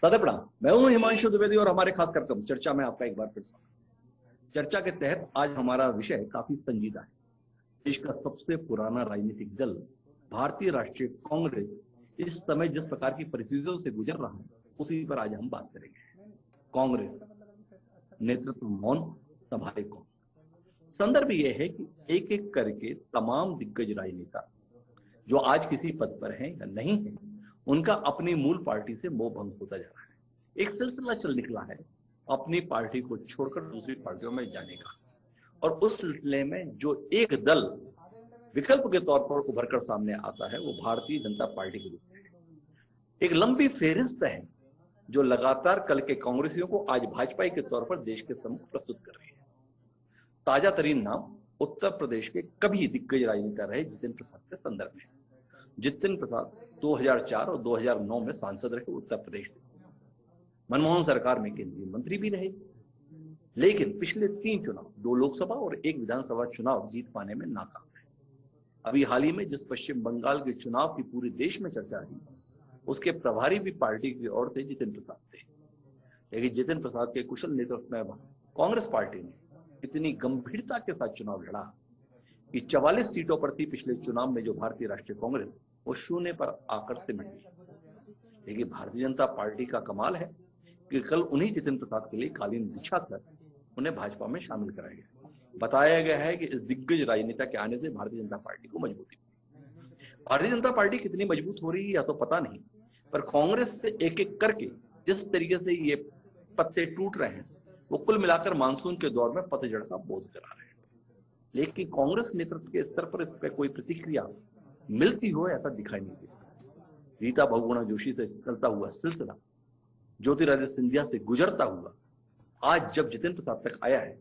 दादा प्रणाम। मैं हूं हिमांशु द्विवेदी और हमारे खास कार्यक्रम चर्चा में आपका एक बार फिर स्वागत। चर्चा के तहत आज हमारा विषय काफी संजीदा है। देश का सबसे पुराना राजनीतिक दल भारतीय राष्ट्रीय कांग्रेस इस समय जिस प्रकार की परिस्थितियों से गुजर रहा है उसी पर आज हम बात करेंगे। कांग्रेस नेतृत्व मौन, संभाले कौन। संदर्भ यह है कि एक एक करके तमाम दिग्गज राजनेता जो आज किसी पद पर हैं या नहीं है, उनका अपनी मूल पार्टी से मोह भंग होता जा रहा है। एक सिलसिला चल निकला है अपनी पार्टी को छोड़कर दूसरी पार्टियों में जाने का, और उस सिलसिले में जो एक दल विकल्प के तौर पर उभर कर सामने आता है वो भारतीय जनता पार्टी के रूप में है। एक लंबी फेहरिस्त है जो लगातार कल के कांग्रेसियों को आज भाजपाई के तौर पर देश के सम्मुख प्रस्तुत कर रही है। ताजा तरीन नाम उत्तर प्रदेश के कभी दिग्गज राजनेता रहे जितिन प्रसाद के संदर्भ में। जितिन प्रसाद 2004 और 2009 में सांसद रहे उत्तर प्रदेश से। मनमोहन सरकार में केंद्रीय मंत्री भी रहे, लेकिन पिछले 3 चुनाव, 2 लोकसभा और 1 विधानसभा चुनाव जीत पाने में नाकाम रहे। अभी हाल ही में जिस पश्चिम बंगाल के चुनाव की पूरे देश में चर्चा रही, उसके प्रभारी भी पार्टी की ओर से जितिन प्रसाद थे। लेकिन जितिन प्रसाद के कुशल नेतृत्व में कांग्रेस पार्टी ने इतनी गंभीरता के साथ चुनाव लड़ा कि 44 सीटों पर थी पिछले चुनाव में जो भारतीय राष्ट्रीय कांग्रेस, वो शून्य पर आकर सिमट गई। लेकिन भारतीय जनता पार्टी का कमाल है कि कल उन्हीं जितिन प्रसाद के लिए कालीन बिछाकर उन्हें भाजपा में शामिल कराया गया। बताया गया है कि इस दिग्गज राजनेता के आने से भारतीय जनता पार्टी को मजबूती मिली। भारतीय जनता पार्टी कितनी मजबूत हो रही है या तो पता नहीं, पर कांग्रेस से एक एक करके जिस तरीके से ये पत्ते टूट रहे हैं वो कुल मिलाकर मानसून के दौर में पतझड़ का बोध करा रहे हैं। लेकिन कांग्रेस नेतृत्व के स्तर पर इस पर कोई प्रतिक्रिया मिलती हो ऐसा दिखाई नहीं देता। रीता बहुगुणा जोशी से चलता हुआ सिलसिला ज्योतिरादित्य सिंधिया से गुजरता हुआ आज जब जितिन प्रसाद तक आया है,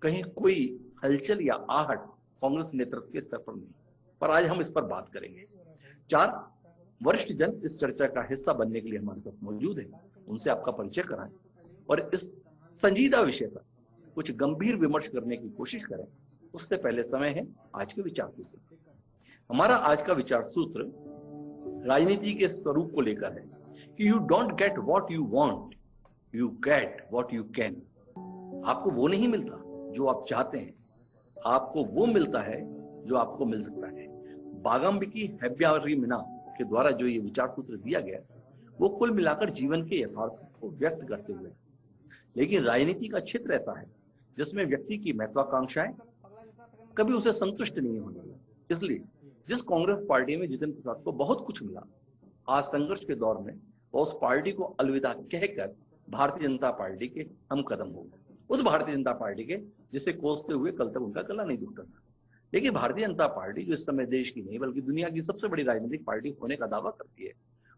कहीं कोई हलचल या आहट कांग्रेस नेतृत्व के स्तर पर नहीं। पर आज हम इस पर बात करेंगे। 4 वरिष्ठ जन इस चर्चा का हिस्सा बनने के लिए हमारे साथ मौजूद है। उनसे आपका परिचय कराएं और इस संजीदा विषय पर कुछ गंभीर विमर्श करने की कोशिश करें। उससे पहले समय है आज के विचार सूत्र। हमारा आज का विचार सूत्र राजनीति के स्वरूप को लेकर है कि you don't get what you want, you get what you can. आपको वो नहीं मिलता जो आप चाहते हैं, आपको वो मिलता है जो आपको मिल सकता है। बागाम्बिकी हेब्यारिमिना के द्वारा जो ये विचार सूत्र दिया गया वो कुल मिलाकर जीवन के यथार्थ को व्यक्त करते हुए, लेकिन राजनीति का क्षेत्र ऐसा है जिसमें व्यक्ति की महत्वाकांक्षाएं कभी उसे संतुष्ट नहीं होंगी। इसलिए जिस कांग्रेस पार्टी में जितिन प्रसाद को बहुत कुछ मिला, आज संघर्ष के दौर में वो उस पार्टी को अलविदा कहकर भारतीय जनता पार्टी के हम कदम हो गए। उस भारतीय जनता पार्टी के जिसे कोसते हुए कल तक उनका गला नहीं दुखता था। लेकिन भारतीय जनता पार्टी जो इस समय देश की नहीं बल्कि दुनिया की सबसे बड़ी राजनीतिक पार्टी होने का दावा करती है,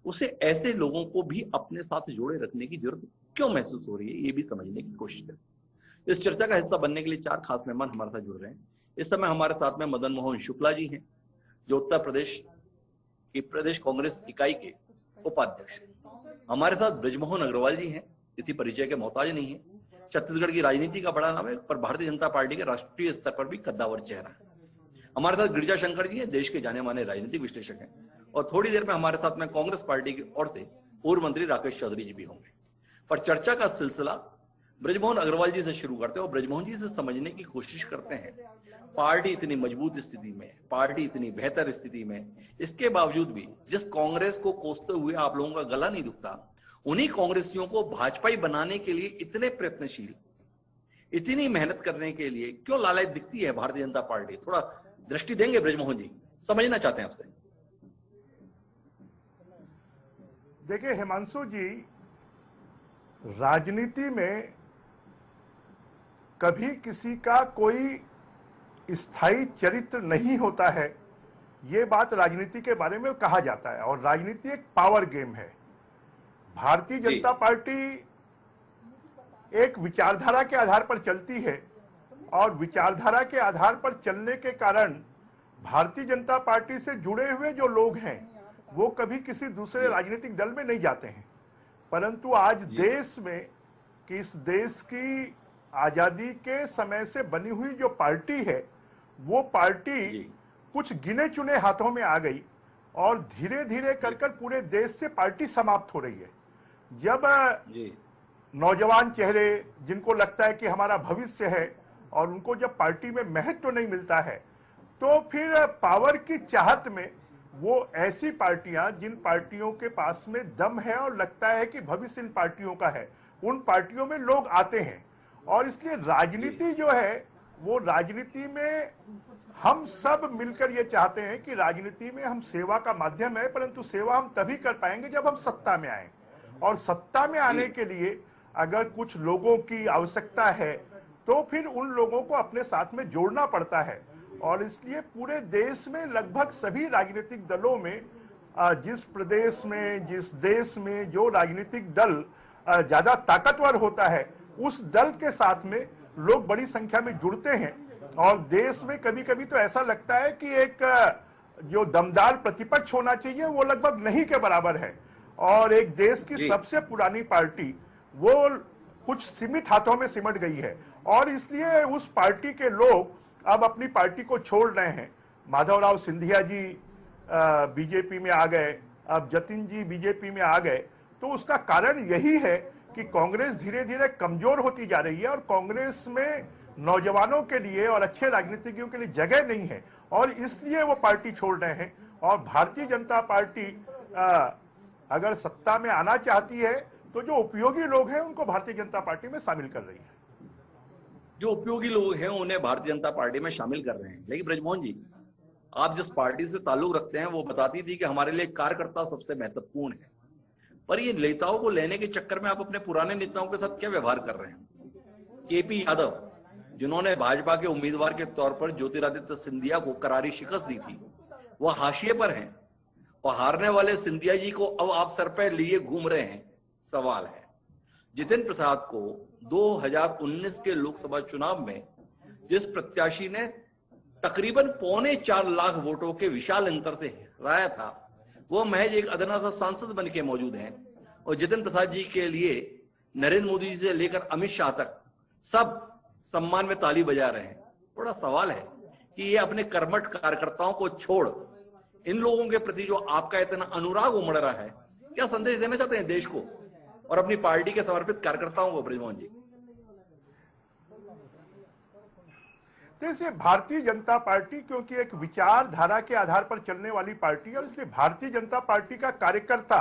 उसे ऐसे लोगों को भी अपने साथ जोड़े रखने की जरूरत क्यों महसूस हो रही है, ये भी समझने की कोशिश करें। इस चर्चा का हिस्सा बनने के लिए 4 खास मेहमान हमारे साथ जुड़ रहे हैं। इस समय हमारे साथ में मदन मोहन शुक्ला जी हैं, जो उत्तर प्रदेश की प्रदेश कांग्रेस इकाई के उपाध्यक्ष हैं। हमारे साथ ब्रजमोहन अग्रवाल जी हैं, किसी परिचय के मोहताज नहीं है। छत्तीसगढ़ की राजनीति का बड़ा नाम है, पर भारतीय जनता पार्टी के राष्ट्रीय स्तर पर भी कद्दावर चेहरा है। हमारे साथ गिरिजा शंकर जी हैं, देश के जाने माने राजनीतिक विश्लेषक हैं। और थोड़ी देर में हमारे साथ में कांग्रेस पार्टी की ओर से पूर्व मंत्री राकेश चौधरी जी भी होंगे। पर चर्चा का सिलसिला ब्रजमोहन अग्रवाल जी से शुरू करते हैं और ब्रजमोहन जी से समझने की कोशिश करते हैं, पार्टी इतनी मजबूत स्थिति में, पार्टी इतनी बेहतर स्थिति में, इसके बावजूद भी जिस कांग्रेस को कोसते हुए आप लोगों का गला नहीं दुखता, उन्हीं कांग्रेसियों को भाजपाई बनाने के लिए इतने प्रयत्नशील, इतनी मेहनत करने के लिए क्यों लालच दिखती है भारतीय जनता पार्टी? थोड़ा दृष्टि देंगे ब्रजमोहन जी, समझना चाहते हैं आपसे। देखिए हिमांशु जी, राजनीति में कभी किसी का कोई स्थायी चरित्र नहीं होता है, ये बात राजनीति के बारे में कहा जाता है। और राजनीति एक पावर गेम है। भारतीय जनता पार्टी एक विचारधारा के आधार पर चलती है और विचारधारा के आधार पर चलने के कारण भारतीय जनता पार्टी से जुड़े हुए जो लोग हैं वो कभी किसी दूसरे राजनीतिक दल में नहीं जाते हैं। परंतु आज देश में कि इस देश की आजादी के समय से बनी हुई जो पार्टी है वो पार्टी कुछ गिने चुने हाथों में आ गई और धीरे धीरे कर पूरे देश से पार्टी समाप्त हो रही है। जब नौजवान चेहरे जिनको लगता है कि हमारा भविष्य है और उनको जब पार्टी में महत्व नहीं मिलता है, तो फिर पावर की चाहत में वो ऐसी पार्टियां जिन पार्टियों के पास में दम है और लगता है कि भविष्य इन पार्टियों का है, उन पार्टियों में लोग आते हैं। और इसलिए राजनीति जो है, वो राजनीति में हम सब मिलकर ये चाहते हैं कि राजनीति में हम सेवा का माध्यम है, परंतु सेवा हम तभी कर पाएंगे जब हम सत्ता में आए। और सत्ता में आने के लिए अगर कुछ लोगों की आवश्यकता है तो फिर उन लोगों को अपने साथ में जोड़ना पड़ता है। और इसलिए पूरे देश में लगभग सभी राजनीतिक दलों में, जिस प्रदेश में, जिस देश में जो राजनीतिक दल ज्यादा ताकतवर होता है, उस दल के साथ में लोग बड़ी संख्या में जुड़ते हैं। और देश में कभी कभी तो ऐसा लगता है कि एक जो दमदार प्रतिपक्ष होना चाहिए वो लगभग नहीं के बराबर है। और एक देश की सबसे पुरानी पार्टी वो कुछ सीमित हाथों में सिमट गई है। और इसलिए उस पार्टी के लोग अब अपनी पार्टी को छोड़ रहे हैं। माधवराव सिंधिया जी बीजेपी में आ गए, अब जतिन जी बीजेपी में आ गए। तो उसका कारण यही है कि कांग्रेस धीरे धीरे कमजोर होती जा रही है और कांग्रेस में नौजवानों के लिए और अच्छे राजनीतिज्ञों के लिए जगह नहीं है, और इसलिए वो पार्टी छोड़ रहे हैं। और भारतीय जनता पार्टी अगर सत्ता में आना चाहती है तो जो उपयोगी लोग हैं उनको भारतीय जनता पार्टी में शामिल कर रही है। जो उपयोगी लोग हैं उन्हें भारतीय जनता पार्टी में शामिल कर रहे हैं। लेकिन ब्रजमोहन जी, आप जिस पार्टी से ताल्लुक रखते हैं वो बताती थी कि हमारे लिए कार्यकर्ता सबसे महत्वपूर्ण है, पर ये नेताओं को लेने के चक्कर में आप अपने पुराने नेताओं के साथ क्या व्यवहार कर रहे हैं? केपी यादव, जिन्होंने भाजपा के उम्मीदवार के तौर पर ज्योतिरादित्य सिंधिया को करारी शिकस्त दी थी, वो हाशिए पर हैं और हारने वाले सिंधिया जी को अब आप सर पर लिए घूम रहे हैं। सवाल है, जितिन प्रसाद को 2019 के लोकसभा चुनाव में जिस प्रत्याशी ने तकरीबन 4.25 लाख वोटों के विशाल अंतर से हराया था, वो महज एक अदना सा सांसद बन के मौजूद हैं। और जितिन प्रसाद जी के लिए नरेंद्र मोदी जी से लेकर अमित शाह तक सब सम्मान में ताली बजा रहे हैं। बड़ा सवाल है कि ये अपने कर्मठ कार्यकर्ताओं को छोड़ इन लोगों के प्रति जो आपका इतना अनुराग उमड़ रहा है, क्या संदेश देना चाहते हैं देश को और अपनी पार्टी के समर्पित कार्यकर्ताओं को? ब्रजमोहन जी, जैसे भारतीय जनता पार्टी क्योंकि एक विचारधारा के आधार पर चलने वाली पार्टी है, और इसलिए भारतीय जनता पार्टी का कार्यकर्ता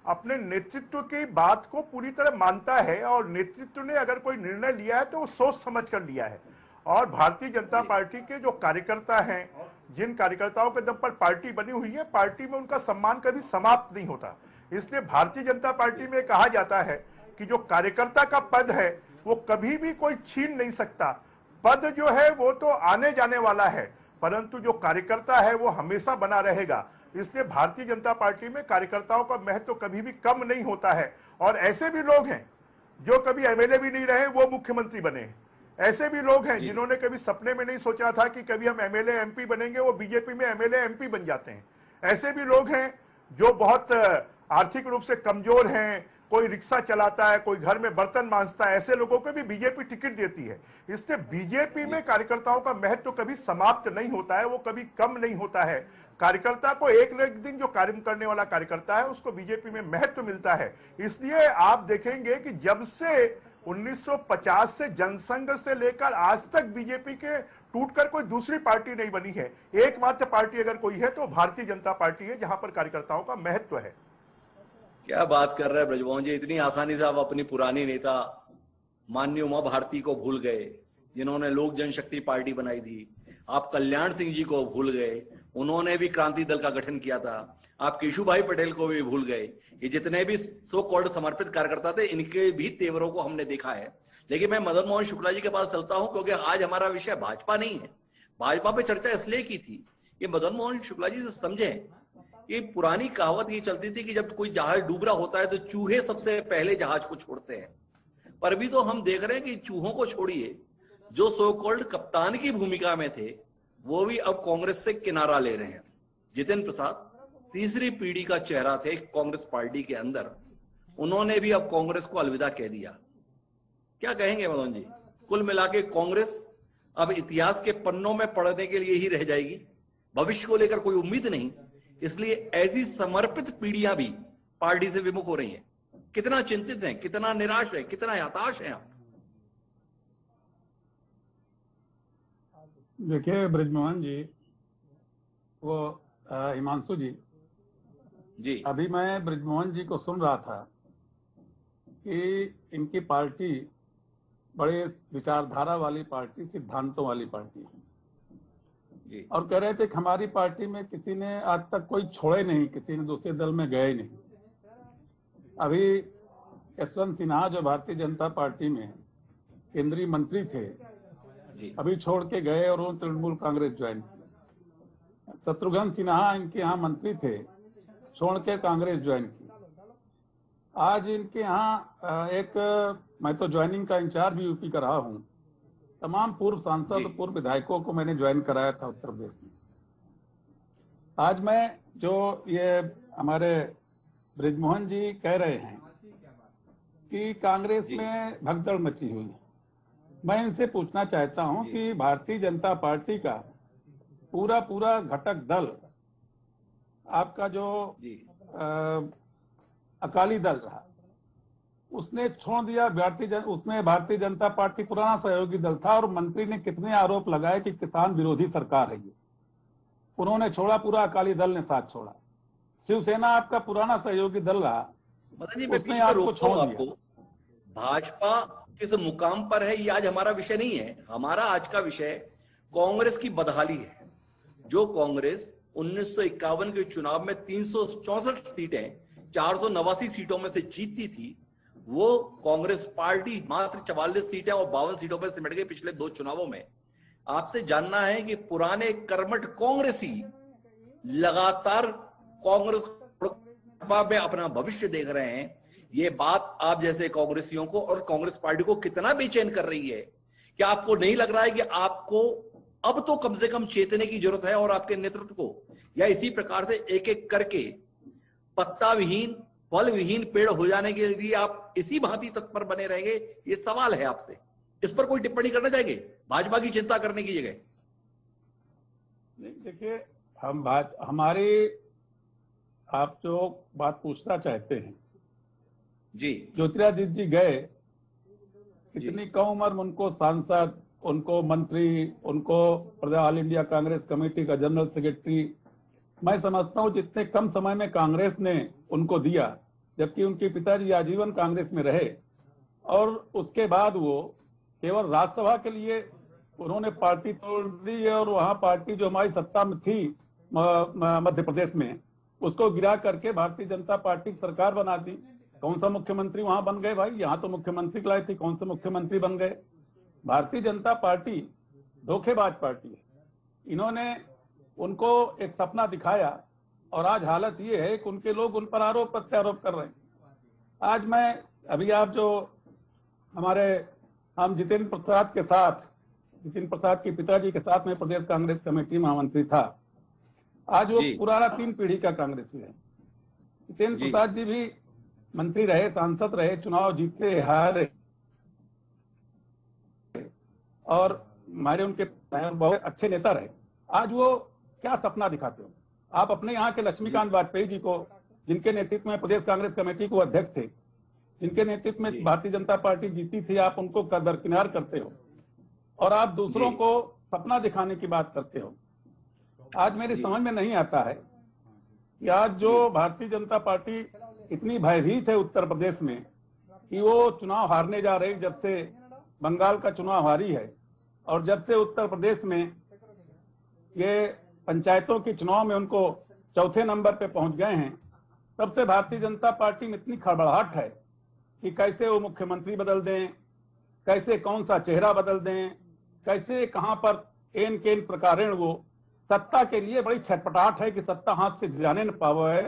अपने नेतृत्व की बात को पूरी तरह मानता है। और नेतृत्व ने अगर कोई निर्णय लिया है तो वो सोच समझ कर लिया है। और भारतीय जनता पार्टी के जो कार्यकर्ता हैं, जिन कार्यकर्ताओं के दम पर पार्टी बनी हुई है, पार्टी में उनका सम्मान कभी समाप्त नहीं होता। इसलिए भारतीय जनता पार्टी में कहा जाता है कि जो कार्यकर्ता का पद है वो कभी भी कोई छीन नहीं सकता। पद जो है वो तो आने जाने वाला है, परंतु जो कार्यकर्ता है वो हमेशा बना रहेगा। इसलिए भारतीय जनता पार्टी में कार्यकर्ताओं का महत्व कभी भी कम नहीं होता है। और ऐसे भी लोग हैं जो कभी एमएलए भी नहीं रहे, वो मुख्यमंत्री बने। ऐसे भी लोग हैं जिन्होंने कभी सपने में नहीं सोचा था कि कभी हम एमएलए एमपी बनेंगे, वो बीजेपी में एमएलए एमपी बन जाते हैं। ऐसे भी लोग हैं जो बहुत आर्थिक रूप से कमजोर हैं, कोई रिक्शा चलाता है, कोई घर में बर्तन मांजता है, ऐसे लोगों को भी बीजेपी टिकट देती है। इसलिए बीजेपी में कार्यकर्ताओं का महत्व कभी समाप्त नहीं होता है, वो कभी कम नहीं होता है। कार्यकर्ता को एक न एक दिन जो कार्य करने वाला कार्यकर्ता है उसको बीजेपी में महत्व मिलता है। इसलिए आप देखेंगे कि जब से 1950 से जनसंघ से लेकर आज तक बीजेपी के टूटकर कोई दूसरी पार्टी नहीं बनी है। एकमात्र पार्टी अगर कोई है तो भारतीय जनता पार्टी है, जहां पर कार्यकर्ताओं का महत्व है। क्या बात कर रहे हैं ब्रजमोहन जी, इतनी आसानी से आप अपनी पुरानी नेता माननीय उमा भारती को भूल गए, जिन्होंने लोक जनशक्ति पार्टी बनाई थी। आप कल्याण सिंह जी को भूल गए, उन्होंने भी क्रांति दल का गठन किया था। आप केशुभाई पटेल को भी भूल गए। ये जितने भी सो कॉल्ड समर्पित कार्यकर्ता थे, इनके भी तेवरों को हमने देखा है। लेकिन मैं मदन मोहन शुक्ला जी के पास चलता हूं, क्योंकि आज हमारा विषय भाजपा नहीं है। भाजपा पे चर्चा इसलिए की थी कि मदन मोहन शुक्ला जी से समझे कि पुरानी कहावत ये चलती थी कि जब कोई जहाज डूब रहा होता है तो चूहे सबसे पहले जहाज को छोड़ते हैं। पर अभी तो हम देख रहे हैं कि चूहों को छोड़िए, जो सो कॉल्ड कप्तान की भूमिका में थे वो भी अब कांग्रेस से किनारा ले रहे हैं। जितिन प्रसाद तीसरी पीढ़ी का चेहरा थे कांग्रेस पार्टी के अंदर, उन्होंने भी अब कांग्रेस को अलविदा कह दिया। क्या कहेंगे मदन जी? कुल मिला के कांग्रेस अब इतिहास के पन्नों में पढ़ने के लिए ही रह जाएगी, भविष्य को लेकर कोई उम्मीद नहीं। इसलिए ऐसी समर्पित पीढ़ियां भी पार्टी से विमुख हो रही हैं। कितना चिंतित हैं, कितना निराश है, कितना हताश हैं आप? देखिए ब्रिजमोहन जी, वो हिमांशु जी, अभी मैं ब्रिजमोहन जी को सुन रहा था कि इनकी पार्टी बड़े विचारधारा वाली पार्टी, सिद्धांतों वाली पार्टी है, और कह रहे थे कि हमारी पार्टी में किसी ने आज तक कोई छोड़े नहीं, किसी ने दूसरे दल में गए नहीं। अभी यशवंत सिन्हा जो भारतीय जनता पार्टी में केंद्रीय मंत्री थे, अभी छोड़ के गए और उन्होंने तृणमूल कांग्रेस ज्वाइन की। शत्रुघ्न सिन्हा इनके यहाँ मंत्री थे, छोड़ के कांग्रेस ज्वाइन की। आज इनके यहाँ मैं तो ज्वाइनिंग का इंचार्ज भी यूपी का रहा हूँ, तमाम पूर्व सांसद, पूर्व विधायकों को मैंने ज्वाइन कराया था उत्तर प्रदेश में। आज मैं जो ये हमारे ब्रिजमोहन जी कह रहे हैं कि कांग्रेस में भगदड़ मची हुई है, मैं इनसे पूछना चाहता हूं कि भारतीय जनता पार्टी का पूरा घटक दल, आपका जो अकाली दल रहा, उसने छोड़ दिया उसमें भारतीय जनता पार्टी पुराना सहयोगी दल था, और मंत्री ने कितने आरोप लगाए कि किसान विरोधी सरकार है ये, उन्होंने छोड़ा, पूरा अकाली दल ने साथ छोड़ा। शिवसेना आपका पुराना सहयोगी दल रहा, उसने आपको छोड़ दिया। भाजपा किस मुकाम पर है ये आज हमारा विषय नहीं है। हमारा आज का विषय कांग्रेस की बदहाली है। जो कांग्रेस 1951 के चुनाव में 364 सीटें 489 सीटों में से जीतती थी, वो कांग्रेस पार्टी मात्र 44 सीटें और 52 सीटों पर सिमट गई पिछले 2 चुनावों में। आपसे जानना है कि पुराने कर्मठ कांग्रेसी लगातार कांग्रेस में अपना भविष्य देख रहे हैं। ये बात आप जैसे कांग्रेसियों को और कांग्रेस पार्टी को कितना बेचैन कर रही है। क्या आपको नहीं लग रहा है कि आपको अब तो कम से कम चेतने की जरूरत है, और आपके नेतृत्व को, या इसी प्रकार से एक एक करके पत्ता विहीन, फल विहीन पेड़ हो जाने के लिए आप इसी भांति तत्पर बने रहेंगे? ये सवाल है आपसे। इस पर कोई टिप्पणी करना चाहेंगे भाजपा की चिंता करने की जगह? नहीं, देखिए, हमारी आप जो बात पूछना चाहते हैं जी, ज्योतिरादित्य जी गए, इतनी कम उम्र में उनको सांसद, उनको मंत्री, उनको ऑल इंडिया कांग्रेस कमेटी का जनरल सेक्रेटरी, मैं समझता हूं जितने कम समय में कांग्रेस ने उनको दिया, जबकि उनके पिताजी आजीवन कांग्रेस में रहे, और उसके बाद वो केवल राज्यसभा के लिए उन्होंने पार्टी तोड़ दी, और वहां पार्टी जो हमारी सत्ता में थी मध्य प्रदेश में, उसको गिरा करके भारतीय जनता पार्टी की सरकार बना दी। कौन सा मुख्यमंत्री वहां बन गए भाई? यहाँ तो मुख्यमंत्री लाई थी, कौन से मुख्यमंत्री बन गए? भारतीय जनता पार्टी धोखेबाज पार्टी है। इन्होंने उनको एक सपना दिखाया, और आज हालत ये है कि उनके लोग उन पर आरोप प्रत्यारोप कर रहे हैं। आज मैं अभी आप जो हम जितेंद्र प्रसाद के साथ, जितेंद्र प्रसाद के पिताजी के साथ में प्रदेश कांग्रेस कमेटी महामंत्री था। आज वो पुराना 3 पीढ़ी का कांग्रेसी है। जितेंद्र प्रसाद जी भी मंत्री रहे, सांसद रहे, चुनाव जीते, हारे, और हमारे उनके बहुत अच्छे नेता रहे। आज वो क्या सपना दिखाते हो? आप अपने यहाँ के लक्ष्मीकांत वाजपेयी जी को, जिनके नेतृत्व में प्रदेश कांग्रेस कमेटी को अध्यक्ष थे, जिनके नेतृत्व में भारतीय जनता पार्टी जीती थी, आप उनको दरकिनार करते हो, और आप दूसरों को सपना दिखाने की बात करते हो। आज मेरी समझ में नहीं आता है कि आज जो भारतीय जनता पार्टी इतनी भयभीत है उत्तर प्रदेश में कि वो चुनाव हारने जा रही, जब से बंगाल का चुनाव हारी है, और जब से उत्तर प्रदेश में ये पंचायतों के चुनाव में उनको चौथे नंबर पे पहुंच गए हैं, तब से भारतीय जनता पार्टी में इतनी खड़बड़ाहट है कि कैसे वो मुख्यमंत्री बदल दें, कैसे कौन सा चेहरा बदल दें, कैसे कहां पर एन केन प्रकारेण वो सत्ता के लिए बड़ी छटपटाहट है कि सत्ता हाथ से जाने न पावे है,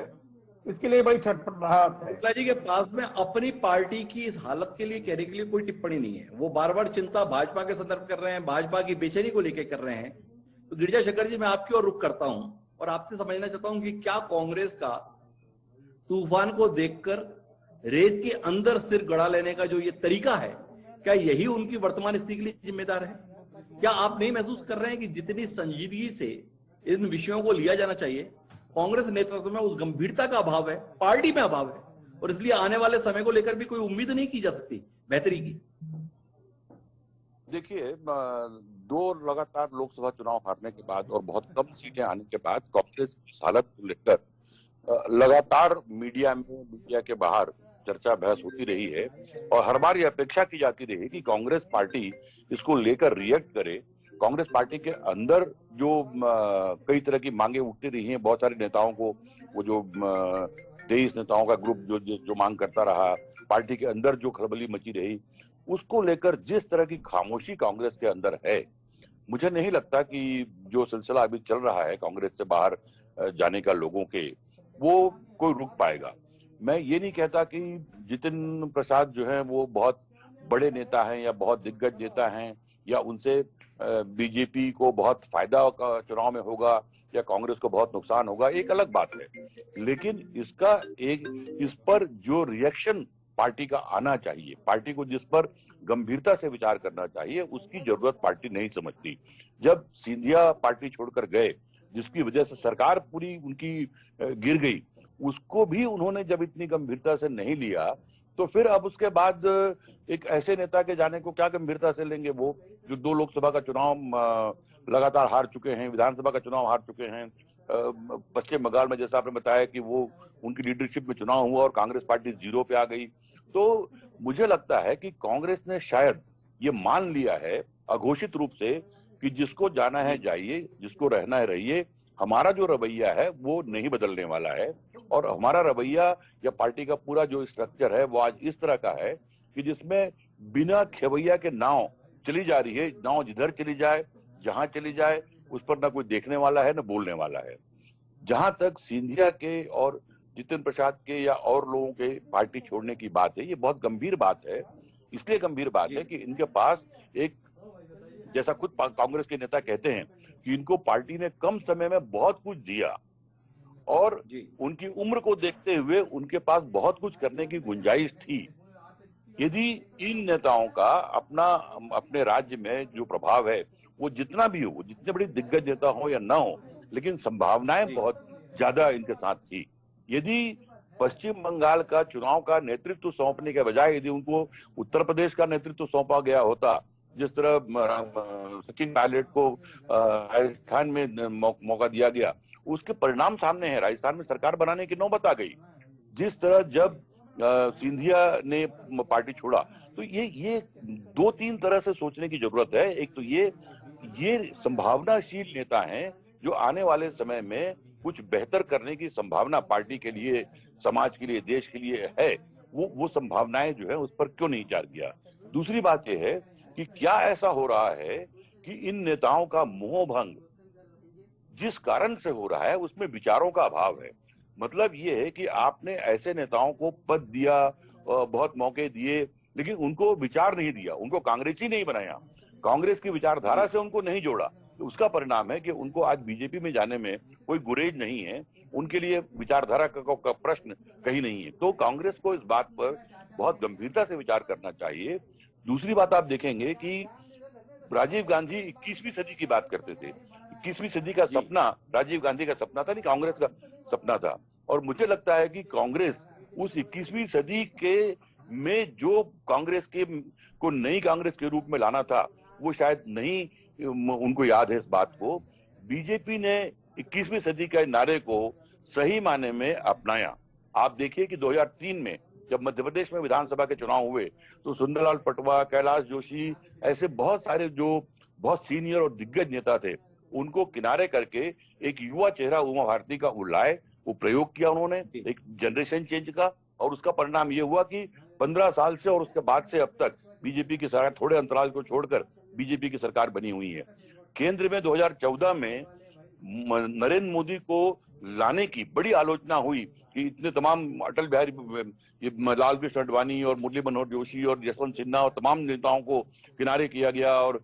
इसके लिए बड़ी छटपटाहट है। शुक्ला जी के पास में अपनी पार्टी की इस हालत के लिए कहने के लिए कोई टिप्पणी नहीं है। वो बार बार चिंता भाजपा के संदर्भ कर रहे हैं, भाजपा की बेचैनी को लेकर कर रहे हैं। तो गिरिजा शंकर जी, मैं आपकी ओर रुख करता हूं और आपसे समझना चाहता हूं कि क्या कांग्रेस का तूफान को देखकर रेत के अंदर सिर गड़ा लेने का जो ये तरीका है, क्या यही उनकी वर्तमान स्थिति के लिए जिम्मेदार है? क्या आप नहीं महसूस कर रहे हैं कि जितनी संजीदगी से इन विषयों को लिया जाना चाहिए, कांग्रेस नेतृत्व में उस गंभीरता का अभाव है, पार्टी में अभाव है, और इसलिए आने वाले समय को लेकर भी कोई उम्मीद नहीं की जा सकती बेहतरी की। देखिए, दो लगातार लोकसभा चुनाव हारने के बाद और बहुत कम सीटें आने के बाद कांग्रेस की इस हालत को लेकर लगातार मीडिया के बाहर चर्चा बहस होती रही है और हर बार ये अपेक्षा की जाती रही कि कांग्रेस पार्टी इसको लेकर रिएक्ट करे। कांग्रेस पार्टी के अंदर जो कई तरह की मांगे उठती रही हैं, बहुत सारे नेताओं को, वो जो 23 नेताओं का ग्रुप जो मांग करता रहा, पार्टी के अंदर जो खलबली मची रही, उसको लेकर जिस तरह की खामोशी कांग्रेस के अंदर है, मुझे नहीं लगता कि जो सिलसिला अभी चल रहा है कांग्रेस से बाहर जाने का लोगों के, वो कोई रुक पाएगा। मैं ये नहीं कहता कि जितिन प्रसाद जो है वो बहुत बड़े नेता हैं या बहुत दिग्गज नेता हैं या उनसे बीजेपी को बहुत फायदा चुनाव में होगा या कांग्रेस को बहुत नुकसान होगा, एक अलग बात है। लेकिन इस पर जो रिएक्शन पार्टी का आना चाहिए, पार्टी को जिस पर गंभीरता से विचार करना चाहिए, उसकी जरूरत पार्टी नहीं समझती। जब सिंधिया पार्टी छोड़कर गए, जिसकी वजह से सरकार पूरी उनकी गिर गई, उसको भी उन्होंने जब इतनी गंभीरता से नहीं लिया, तो फिर अब उसके बाद एक ऐसे नेता के जाने को क्या गंभीरता से लेंगे वो, जो 2 लोकसभा का चुनाव लगातार हार चुके हैं, विधानसभा का चुनाव हार चुके हैं। पश्चिम बंगाल में जैसा आपने बताया कि वो उनकी लीडरशिप में चुनाव हुआ और कांग्रेस पार्टी 0 पे आ गई। तो मुझे लगता है कि कांग्रेस ने शायद ये मान लिया है अघोषित रूप से कि जिसको जाना है जाइए, जिसको रहना है रहिए, हमारा जो रवैया है वो नहीं बदलने वाला है। और हमारा रवैया या पार्टी का पूरा जो स्ट्रक्चर है वो आज इस तरह का है कि जिसमें बिना खेवैया के नाव चली जा रही है, नाव जिधर चली जाए, जहां चली जाए, उस पर ना कोई देखने वाला है ना बोलने वाला है। जहां तक सिंधिया के और जितिन प्रसाद के या और लोगों के पार्टी छोड़ने की बात है, ये बहुत गंभीर बात है। इसलिए गंभीर बात है कि इनके पास एक, जैसा खुद कांग्रेस के नेता कहते हैं कि इनको पार्टी ने कम समय में बहुत कुछ दिया और उनकी उम्र को देखते हुए उनके पास बहुत कुछ करने की गुंजाइश थी। यदि इन नेताओं का अपने राज्य में जो प्रभाव है वो जितना भी हो, जितने बड़े दिग्गज नेता हो या ना हो, लेकिन संभावनाएं बहुत ज्यादा इनके साथ थी। यदि पश्चिम बंगाल का चुनाव का नेतृत्व सौंपने के बजाय यदि उनको उत्तर प्रदेश का नेतृत्व सौंपा गया होता, जिस तरह सचिन पायलट को राजस्थान में मौका दिया गया, उसके परिणाम सामने है। राजस्थान में सरकार बनाने की नौबत आ गई। जिस तरह जब सिंधिया ने पार्टी छोड़ा, तो ये 2-3 तरह से सोचने की जरूरत है। एक तो ये संभावनाशील नेता हैं जो आने वाले समय में कुछ बेहतर करने की संभावना पार्टी के लिए, समाज के लिए, देश के लिए है, वो संभावनाएं जो है उस पर क्यों नहीं विचार किया। दूसरी बात यह है कि क्या ऐसा हो रहा है कि इन नेताओं का मोहभंग जिस कारण से हो रहा है उसमें विचारों का अभाव है। मतलब ये है कि आपने ऐसे नेताओं को पद दिया, बहुत मौके दिए, लेकिन उनको विचार नहीं दिया, उनको कांग्रेसी नहीं बनाया, कांग्रेस की विचारधारा से उनको नहीं जोड़ा। तो उसका परिणाम है कि उनको आज बीजेपी में जाने में कोई गुरेज नहीं है, उनके लिए विचारधारा का प्रश्न कहीं नहीं है। तो कांग्रेस को इस बात पर बहुत गंभीरता से विचार करना चाहिए। दूसरी बात आप देखेंगे कि राजीव गांधी 21वीं सदी की बात करते थे। 21वीं सदी का सपना राजीव गांधी का सपना था, नहीं कांग्रेस का सपना था। और मुझे लगता है कि कांग्रेस उस 21वीं सदी के में जो कांग्रेस के को नई कांग्रेस के रूप में लाना था, वो शायद नहीं उनको याद है इस बात को। बीजेपी ने 21वीं सदी के नारे को सही माने में अपनाया। आप देखिए कि 2003 में जब मध्य प्रदेश में विधानसभा के चुनाव हुए, तो सुंदरलाल पटवा, कैलाश जोशी, ऐसे बहुत सारे जो बहुत सीनियर और दिग्गज नेता थे, उनको किनारे करके एक युवा चेहरा उमा भारती का लाए, वो प्रयोग किया उन्होंने एक जनरेशन चेंज का। और उसका परिणाम ये हुआ कि 15 साल से और उसके बाद से अब तक बीजेपी की सरकार, थोड़े अंतराल को छोड़कर बीजेपी की सरकार बनी हुई है। केंद्र में 2014 में नरेंद्र मोदी को लाने की बड़ी आलोचना हुई कि इतने तमाम अटल बिहारी, लाल कृष्ण आडवाणी और मुरली मनोहर जोशी और यशवंत सिन्हा और तमाम नेताओं को किनारे किया गया और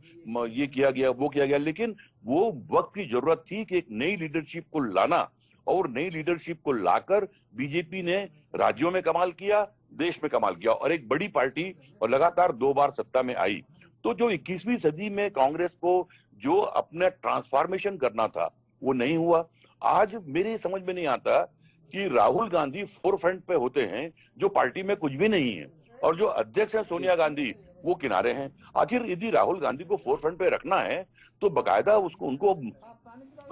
ये किया गया, वो किया गया। लेकिन वो वक्त की जरूरत थी कि एक नई लीडरशिप को लाना, और नई लीडरशिप को लाकर बीजेपी ने राज्यों में कमाल किया, देश में कमाल किया और एक बड़ी पार्टी और लगातार 2 बार सत्ता में आई। तो जो 21वीं सदी में कांग्रेस को जो अपना ट्रांसफॉर्मेशन करना था वो नहीं हुआ। आज मेरी समझ में नहीं आता कि राहुल गांधी फोर फ्रंट पे होते हैं जो पार्टी में कुछ भी नहीं है, और जो अध्यक्ष है सोनिया गांधी वो किनारे हैं। आखिर यदि राहुल गांधी को फोर फ्रंट पे रखना है तो बकायदा उनको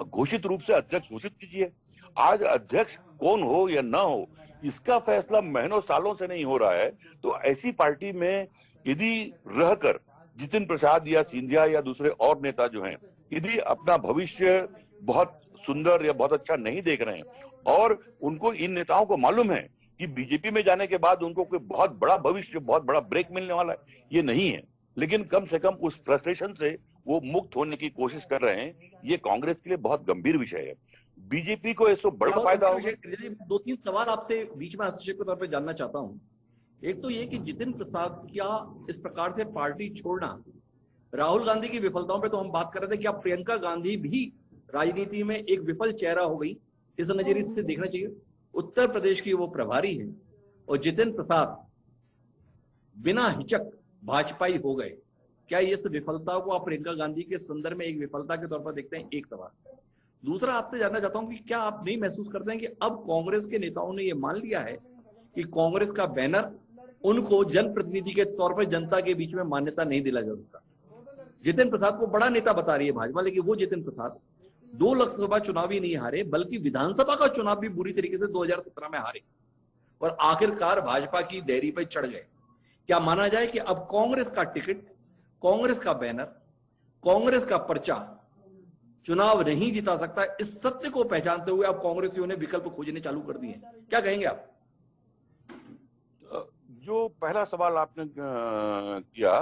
घोषित रूप से अध्यक्ष घोषित कीजिए। आज अध्यक्ष कौन हो या ना हो इसका फैसला महीनों सालों से नहीं हो रहा है, तो ऐसी पार्टी में यदि रहकर जितिन प्रसाद या सिंधिया या दूसरे और नेता जो हैं यदि अपना भविष्य बहुत सुंदर या बहुत अच्छा नहीं देख रहे हैं और उनको इन नेताओं को मालूम है कि बीजेपी में जाने के बाद उनको कोई बहुत बड़ा भविष्य, बहुत बड़ा ब्रेक मिलने वाला है, ये नहीं है, लेकिन कम से कम उस फ्रस्ट्रेशन से वो मुक्त होने की कोशिश कर रहे हैं, ये कांग्रेस के लिए बहुत गंभीर विषय है। बीजेपी को इससे बड़ा फायदा होगा। दो तीन सवाल आपसे बीच में हस्तक्षेप के तौर पर जानना चाहता हूं। एक तो ये कि जितिन प्रसाद क्या इस प्रकार से पार्टी छोड़ना, राहुल गांधी की विफलताओं पे तो हम बात कर रहे थे, क्या प्रियंका गांधी भी राजनीति में एक विफल चेहरा हो गई, इस नजरिए से देखना चाहिए? उत्तर प्रदेश की वो प्रभारी है और जितिन प्रसाद बिना हिचक भाजपाई हो गए, क्या इस विफलता को आप प्रियंका गांधी के संदर्भ में एक विफलता के तौर पर देखते हैं? एक सवाल। दूसरा आपसे जानना चाहता हूं कि क्या आप नहीं महसूस करते हैं कि अब कांग्रेस के नेताओं ने यह मान लिया है कि कांग्रेस का बैनर उनको जनप्रतिनिधि के तौर पर जनता के बीच में मान्यता नहीं दिला जाता? जितिन प्रसाद को बड़ा नेता बता रही है भाजपा, लेकिन वो जितिन प्रसाद 2 लोकसभा चुनाव ही नहीं हारे बल्कि विधानसभा का चुनाव भी बुरी तरीके से 2017 में हारे और आखिरकार भाजपा की देहरी पर चढ़ गए। क्या माना जाए कि अब कांग्रेस का टिकट, कांग्रेस का बैनर, कांग्रेस का पर्चा चुनाव नहीं जिता सकता? इस सत्य को पहचानते हुए अब कांग्रेसियों ने विकल्प खोजने चालू कर दिए, क्या कहेंगे आप? जो पहला सवाल आपने किया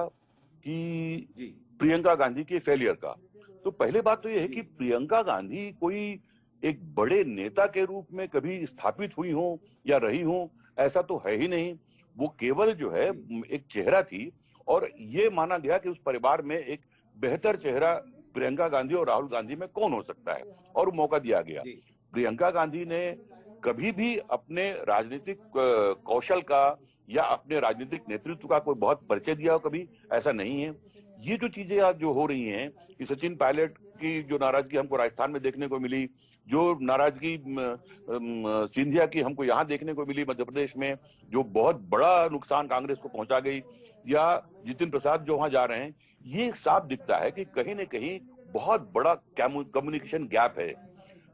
कि प्रियंका गांधी के फेलियर का, तो पहले बात तो यह है कि प्रियंका गांधी कोई एक बड़े नेता के रूप में कभी स्थापित हुई हो या रही हो ऐसा तो है ही नहीं। वो केवल जो है एक चेहरा थी और ये माना गया कि उस परिवार में एक बेहतर चेहरा प्रियंका गांधी और राहुल गांधी में कौन हो सकता है, और मौका दिया गया। प्रियंका गांधी ने कभी भी अपने राजनीतिक कौशल का या अपने राजनीतिक नेतृत्व का कोई बहुत परिचय दिया हो, कभी ऐसा नहीं है। ये जो चीजें आज जो हो रही हैं कि सचिन पायलट की जो नाराजगी हमको राजस्थान में देखने को मिली, जो नाराजगी सिंधिया की हमको यहाँ देखने को मिली मध्य प्रदेश में, जो बहुत बड़ा नुकसान कांग्रेस को पहुंचा गई, या जितिन प्रसाद जो वहां जा रहे हैं, ये साफ दिखता है कि कहीं न कहीं बहुत बड़ा कम्युनिकेशन गैप है।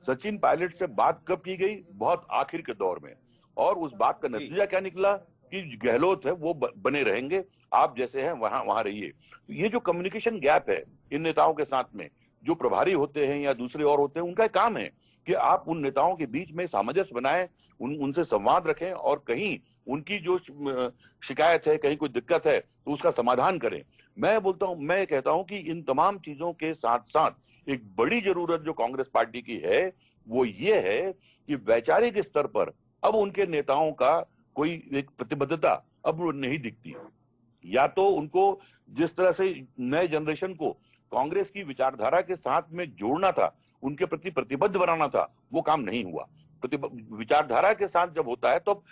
सचिन पायलट से बात कब की गई? बहुत आखिर के दौर में, और उस बात का नतीजा क्या निकला कि गहलोत है वो बने रहेंगे, आप जैसे हैं वहां रहिए। ये जो कम्युनिकेशन गैप है इन नेताओं के साथ में, जो प्रभारी होते हैं या दूसरे और होते हैं, उनका काम है कि आप उन नेताओं के बीच में सामंजस्य बनाएं, उनसे संवाद रखें और कहीं उनकी जो शिकायत है, कहीं कोई दिक्कत है तो उसका समाधान करें। मैं कहता हूं कि इन तमाम चीजों के साथ साथ एक बड़ी जरूरत जो कांग्रेस पार्टी की है वो ये है कि वैचारिक स्तर पर अब उनके नेताओं का कोई एक प्रतिबद्धता अब नहीं दिखती। या तो उनको जिस तरह से नए जनरेशन को कांग्रेस की विचारधारा के साथ में जोड़ना था, उनके प्रति प्रतिबद्ध बनाना था, वो काम नहीं हुआ। विचारधारा के साथ जब होता है तो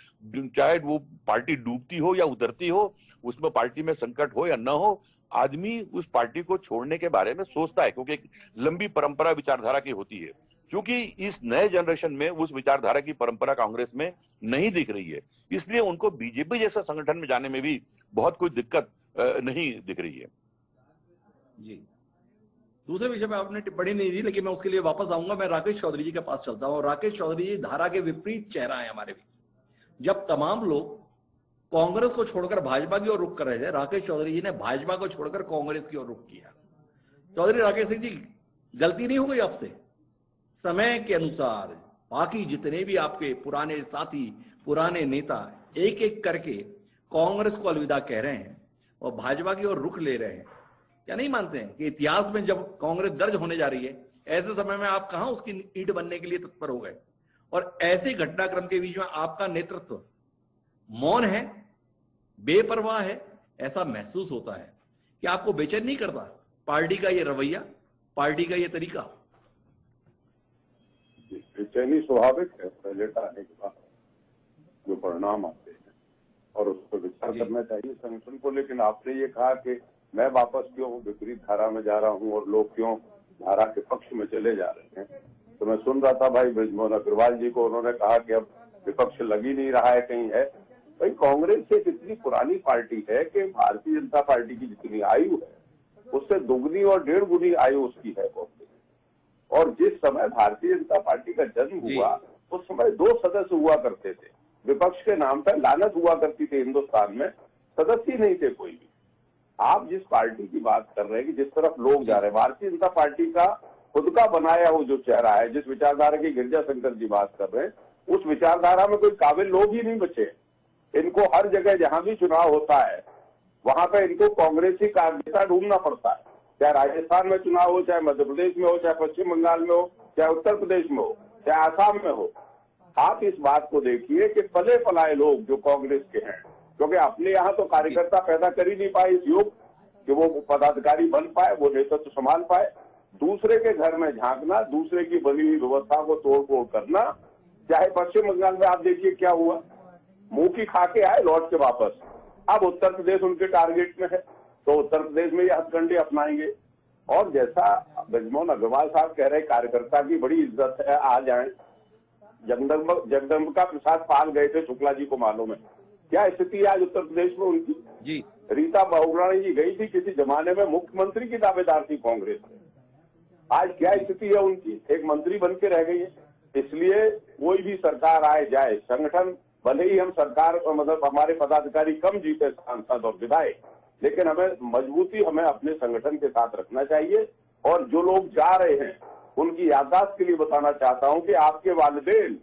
चाहे वो पार्टी डूबती हो या उतरती हो, उसमें पार्टी में संकट हो या न हो, आदमी उस पार्टी को छोड़ने के बारे में सोचता है, क्योंकि एक लंबी परंपरा विचारधारा की होती है। क्योंकि इस नए जनरेशन में उस विचारधारा की परंपरा कांग्रेस में नहीं दिख रही है, इसलिए उनको बीजेपी जैसा संगठन में जाने में भी बहुत कोई दिक्कत नहीं दिख रही है। जी, दूसरे विषय में आपने टिप्पणी नहीं दी, लेकिन मैं उसके लिए वापस आऊंगा। मैं राकेश चौधरी जी के पास चलता हूं। राकेश चौधरी जी धारा के विपरीत चेहरा है हमारे बीच। जब तमाम लोग कांग्रेस को छोड़कर भाजपा की ओर रुख कर रहे थे, राकेश चौधरी जी ने भाजपा को छोड़कर कांग्रेस की ओर रुख किया। चौधरी राकेश सिंह जी, गलती नहीं हो गई आपसे? समय के अनुसार बाकी जितने भी आपके पुराने साथी, पुराने नेता एक एक करके कांग्रेस को अलविदा कह रहे हैं और भाजपा की ओर रुख ले रहे हैं। क्या नहीं मानते हैं कि इतिहास में जब कांग्रेस दर्ज होने जा रही है, ऐसे समय में आप कहां उसकी ईंट बनने के लिए तत्पर हो गए? और ऐसे घटनाक्रम के बीच में आपका नेतृत्व मौन है, बेपरवाह है, ऐसा महसूस होता है कि आपको बेचैन नहीं करता पार्टी का ये रवैया, पार्टी का ये तरीका? बेचैनी स्वाभाविक है पहले आने के बाद जो परिणाम आते हैं, और उस पर विचार करना चाहिए संगठन को। लेकिन आपने ये कहा कि मैं वापस क्यों विपरीत धारा में जा रहा हूं और लोग क्यों धारा के पक्ष में चले जा रहे हैं, तो मैं सुन रहा था भाई बृजमोहन अग्रवाल जी को, उन्होंने कहा कि अब विपक्ष लग ही नहीं रहा है, कहीं है। भाई कांग्रेस एक इतनी पुरानी पार्टी है कि भारतीय जनता पार्टी की जितनी आयु है उससे दुगनी और 1.5 गुनी आयु उसकी है कांग्रेस। और जिस समय भारतीय जनता पार्टी का जन्म हुआ उस समय 2 सदस्य हुआ करते थे, विपक्ष के नाम पर लानत हुआ करती थी हिंदुस्तान में, सदस्य ही नहीं थे कोई भी। आप जिस पार्टी की बात कर रहे हैं कि जिस तरफ लोग जा रहे हैं, भारतीय जनता पार्टी का खुद का बनाया हुआ जो चेहरा है, जिस विचारधारा की गिरिजा शंकर जी बात कर रहे हैं, उस विचारधारा में कोई काबिल लोग ही नहीं बचे। इनको हर जगह जहां भी चुनाव होता है वहां पे इनको कांग्रेसी कार्यकर्ता ढूंढना पड़ता है, चाहे राजस्थान में चुनाव हो, चाहे मध्य प्रदेश में हो, चाहे पश्चिम बंगाल में हो, चाहे उत्तर प्रदेश में हो, चाहे आसाम में हो। आप इस बात को देखिए कि पले पलाए लोग जो कांग्रेस के हैं, क्योंकि अपने यहाँ तो कार्यकर्ता पैदा कर ही नहीं पाए इस युग कि वो पदाधिकारी बन पाए, वो नेतृत्व संभाल पाए। दूसरे के घर में झांकना, दूसरे की बनी हुई व्यवस्था को तोड़ फोड़ करना। चाहे पश्चिम बंगाल में आप देखिए क्या हुआ, मुंह की खा के आए लौट के वापस। अब उत्तर प्रदेश उनके टारगेट में है तो उत्तर प्रदेश में ये हथकंडे अपनाएंगे। और जैसा ब्रजमोहन अग्रवाल साहब कह रहे, कार्यकर्ता की बड़ी इज्जत है, आ जाए। जगदम्बिका प्रसाद पाल गए थे, शुक्ला जी को मालूम है क्या स्थिति आज उत्तर प्रदेश में उनकी जी। रीता बहुगुणा जी गई थी, किसी जमाने में मुख्यमंत्री की दावेदार थी कांग्रेस में, आज क्या स्थिति है उनकी, एक मंत्री बन के रह गई है। इसलिए कोई भी सरकार आए जाए, संगठन भले ही हम सरकार मतलब हमारे पदाधिकारी कम जीते सांसद और विधायक, लेकिन हमें मजबूती हमें अपने संगठन के साथ रखना चाहिए। और जो लोग जा रहे हैं उनकी याददाश्त के लिए बताना चाहता हूं कि आपके वालिदैन,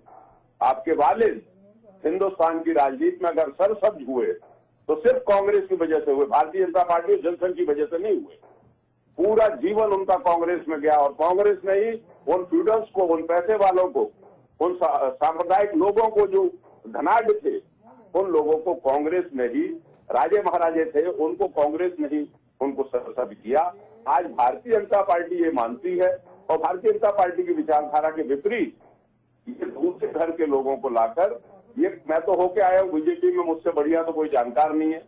आपके वालिद हिंदुस्तान की राजनीति में अगर सरसब्ज हुए तो सिर्फ कांग्रेस की वजह से हुए, भारतीय जनता पार्टी और जनसंघ की वजह से नहीं हुए। पूरा जीवन उनका कांग्रेस में गया और कांग्रेस ने ही उन फ्यूडल्स को, उन पैसे वालों को, उन सांप्रदायिक लोगों को जो धनाढ़ थे, उन लोगों को कांग्रेस ने ही, राजे महाराजे थे उनको कांग्रेस ने ही उनको सरसब्ज किया। आज भारतीय जनता पार्टी ये मानती है और भारतीय जनता पार्टी की विचारधारा के विपरीत ये दूसरे घर के लोगों को लाकर, ये मैं तो होके आया हूँ बीजेपी में, मुझसे बढ़िया तो कोई जानकार नहीं है।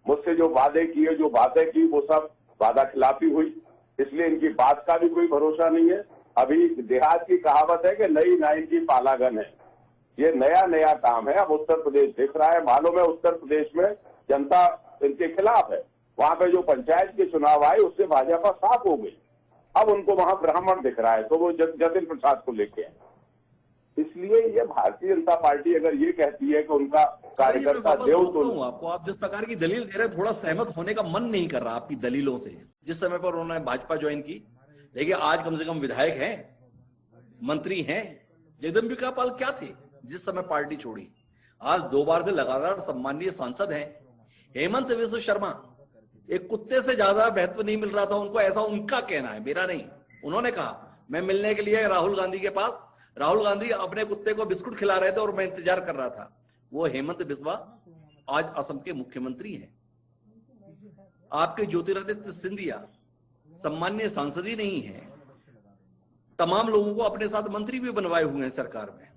मुझसे जो वादे किए, जो बातें की, वो सब वादा खिलाफी हुई, इसलिए इनकी बात का भी कोई भरोसा नहीं है। अभी देहात की कहावत है कि नई नाई की पालागन है, ये नया नया काम है। अब उत्तर प्रदेश दिख रहा है, मालूम है उत्तर प्रदेश में जनता इनके खिलाफ है। वहां पे जो पंचायत के चुनाव आए उससे भाजपा साफ हो गई, अब उनको वहां ब्राह्मण दिख रहा है, तो वो जतिन प्रसाद को लेके आए। इसलिए ये भारतीय जनता पार्टी अगर ये कहती है कि उनका कार्यकर्ता देवतुल्य, आपको आप जिस प्रकार की दलील दे रहे हैं थोड़ा सहमत होने का मन नहीं कर रहा आपकी दलीलों से। जिस समय पर उन्होंने भाजपा ज्वाइन की, देखिए आज कम से कम विधायक हैं, मंत्री हैं। जगदम्बिका पाल क्या थे जिस समय पार्टी छोड़ी? आज 2 बार से लगातार सम्मानीय सांसद हैं। हेमंत बिस्वा शर्मा, एक कुत्ते से ज्यादा महत्व नहीं मिल रहा था उनको, ऐसा उनका कहना है, मेरा नहीं। उन्होंने कहा मैं मिलने के लिए राहुल गांधी के पास, राहुल गांधी अपने कुत्ते को बिस्कुट खिला रहे थे और मैं इंतजार कर रहा था। वो हेमंत बिस्वा आज असम के मुख्यमंत्री हैं। आपके ज्योतिरादित्य सिंधिया सम्मान्य सांसद ही नहीं है, तमाम लोगों को अपने साथ मंत्री भी बनवाए हुए हैं सरकार में।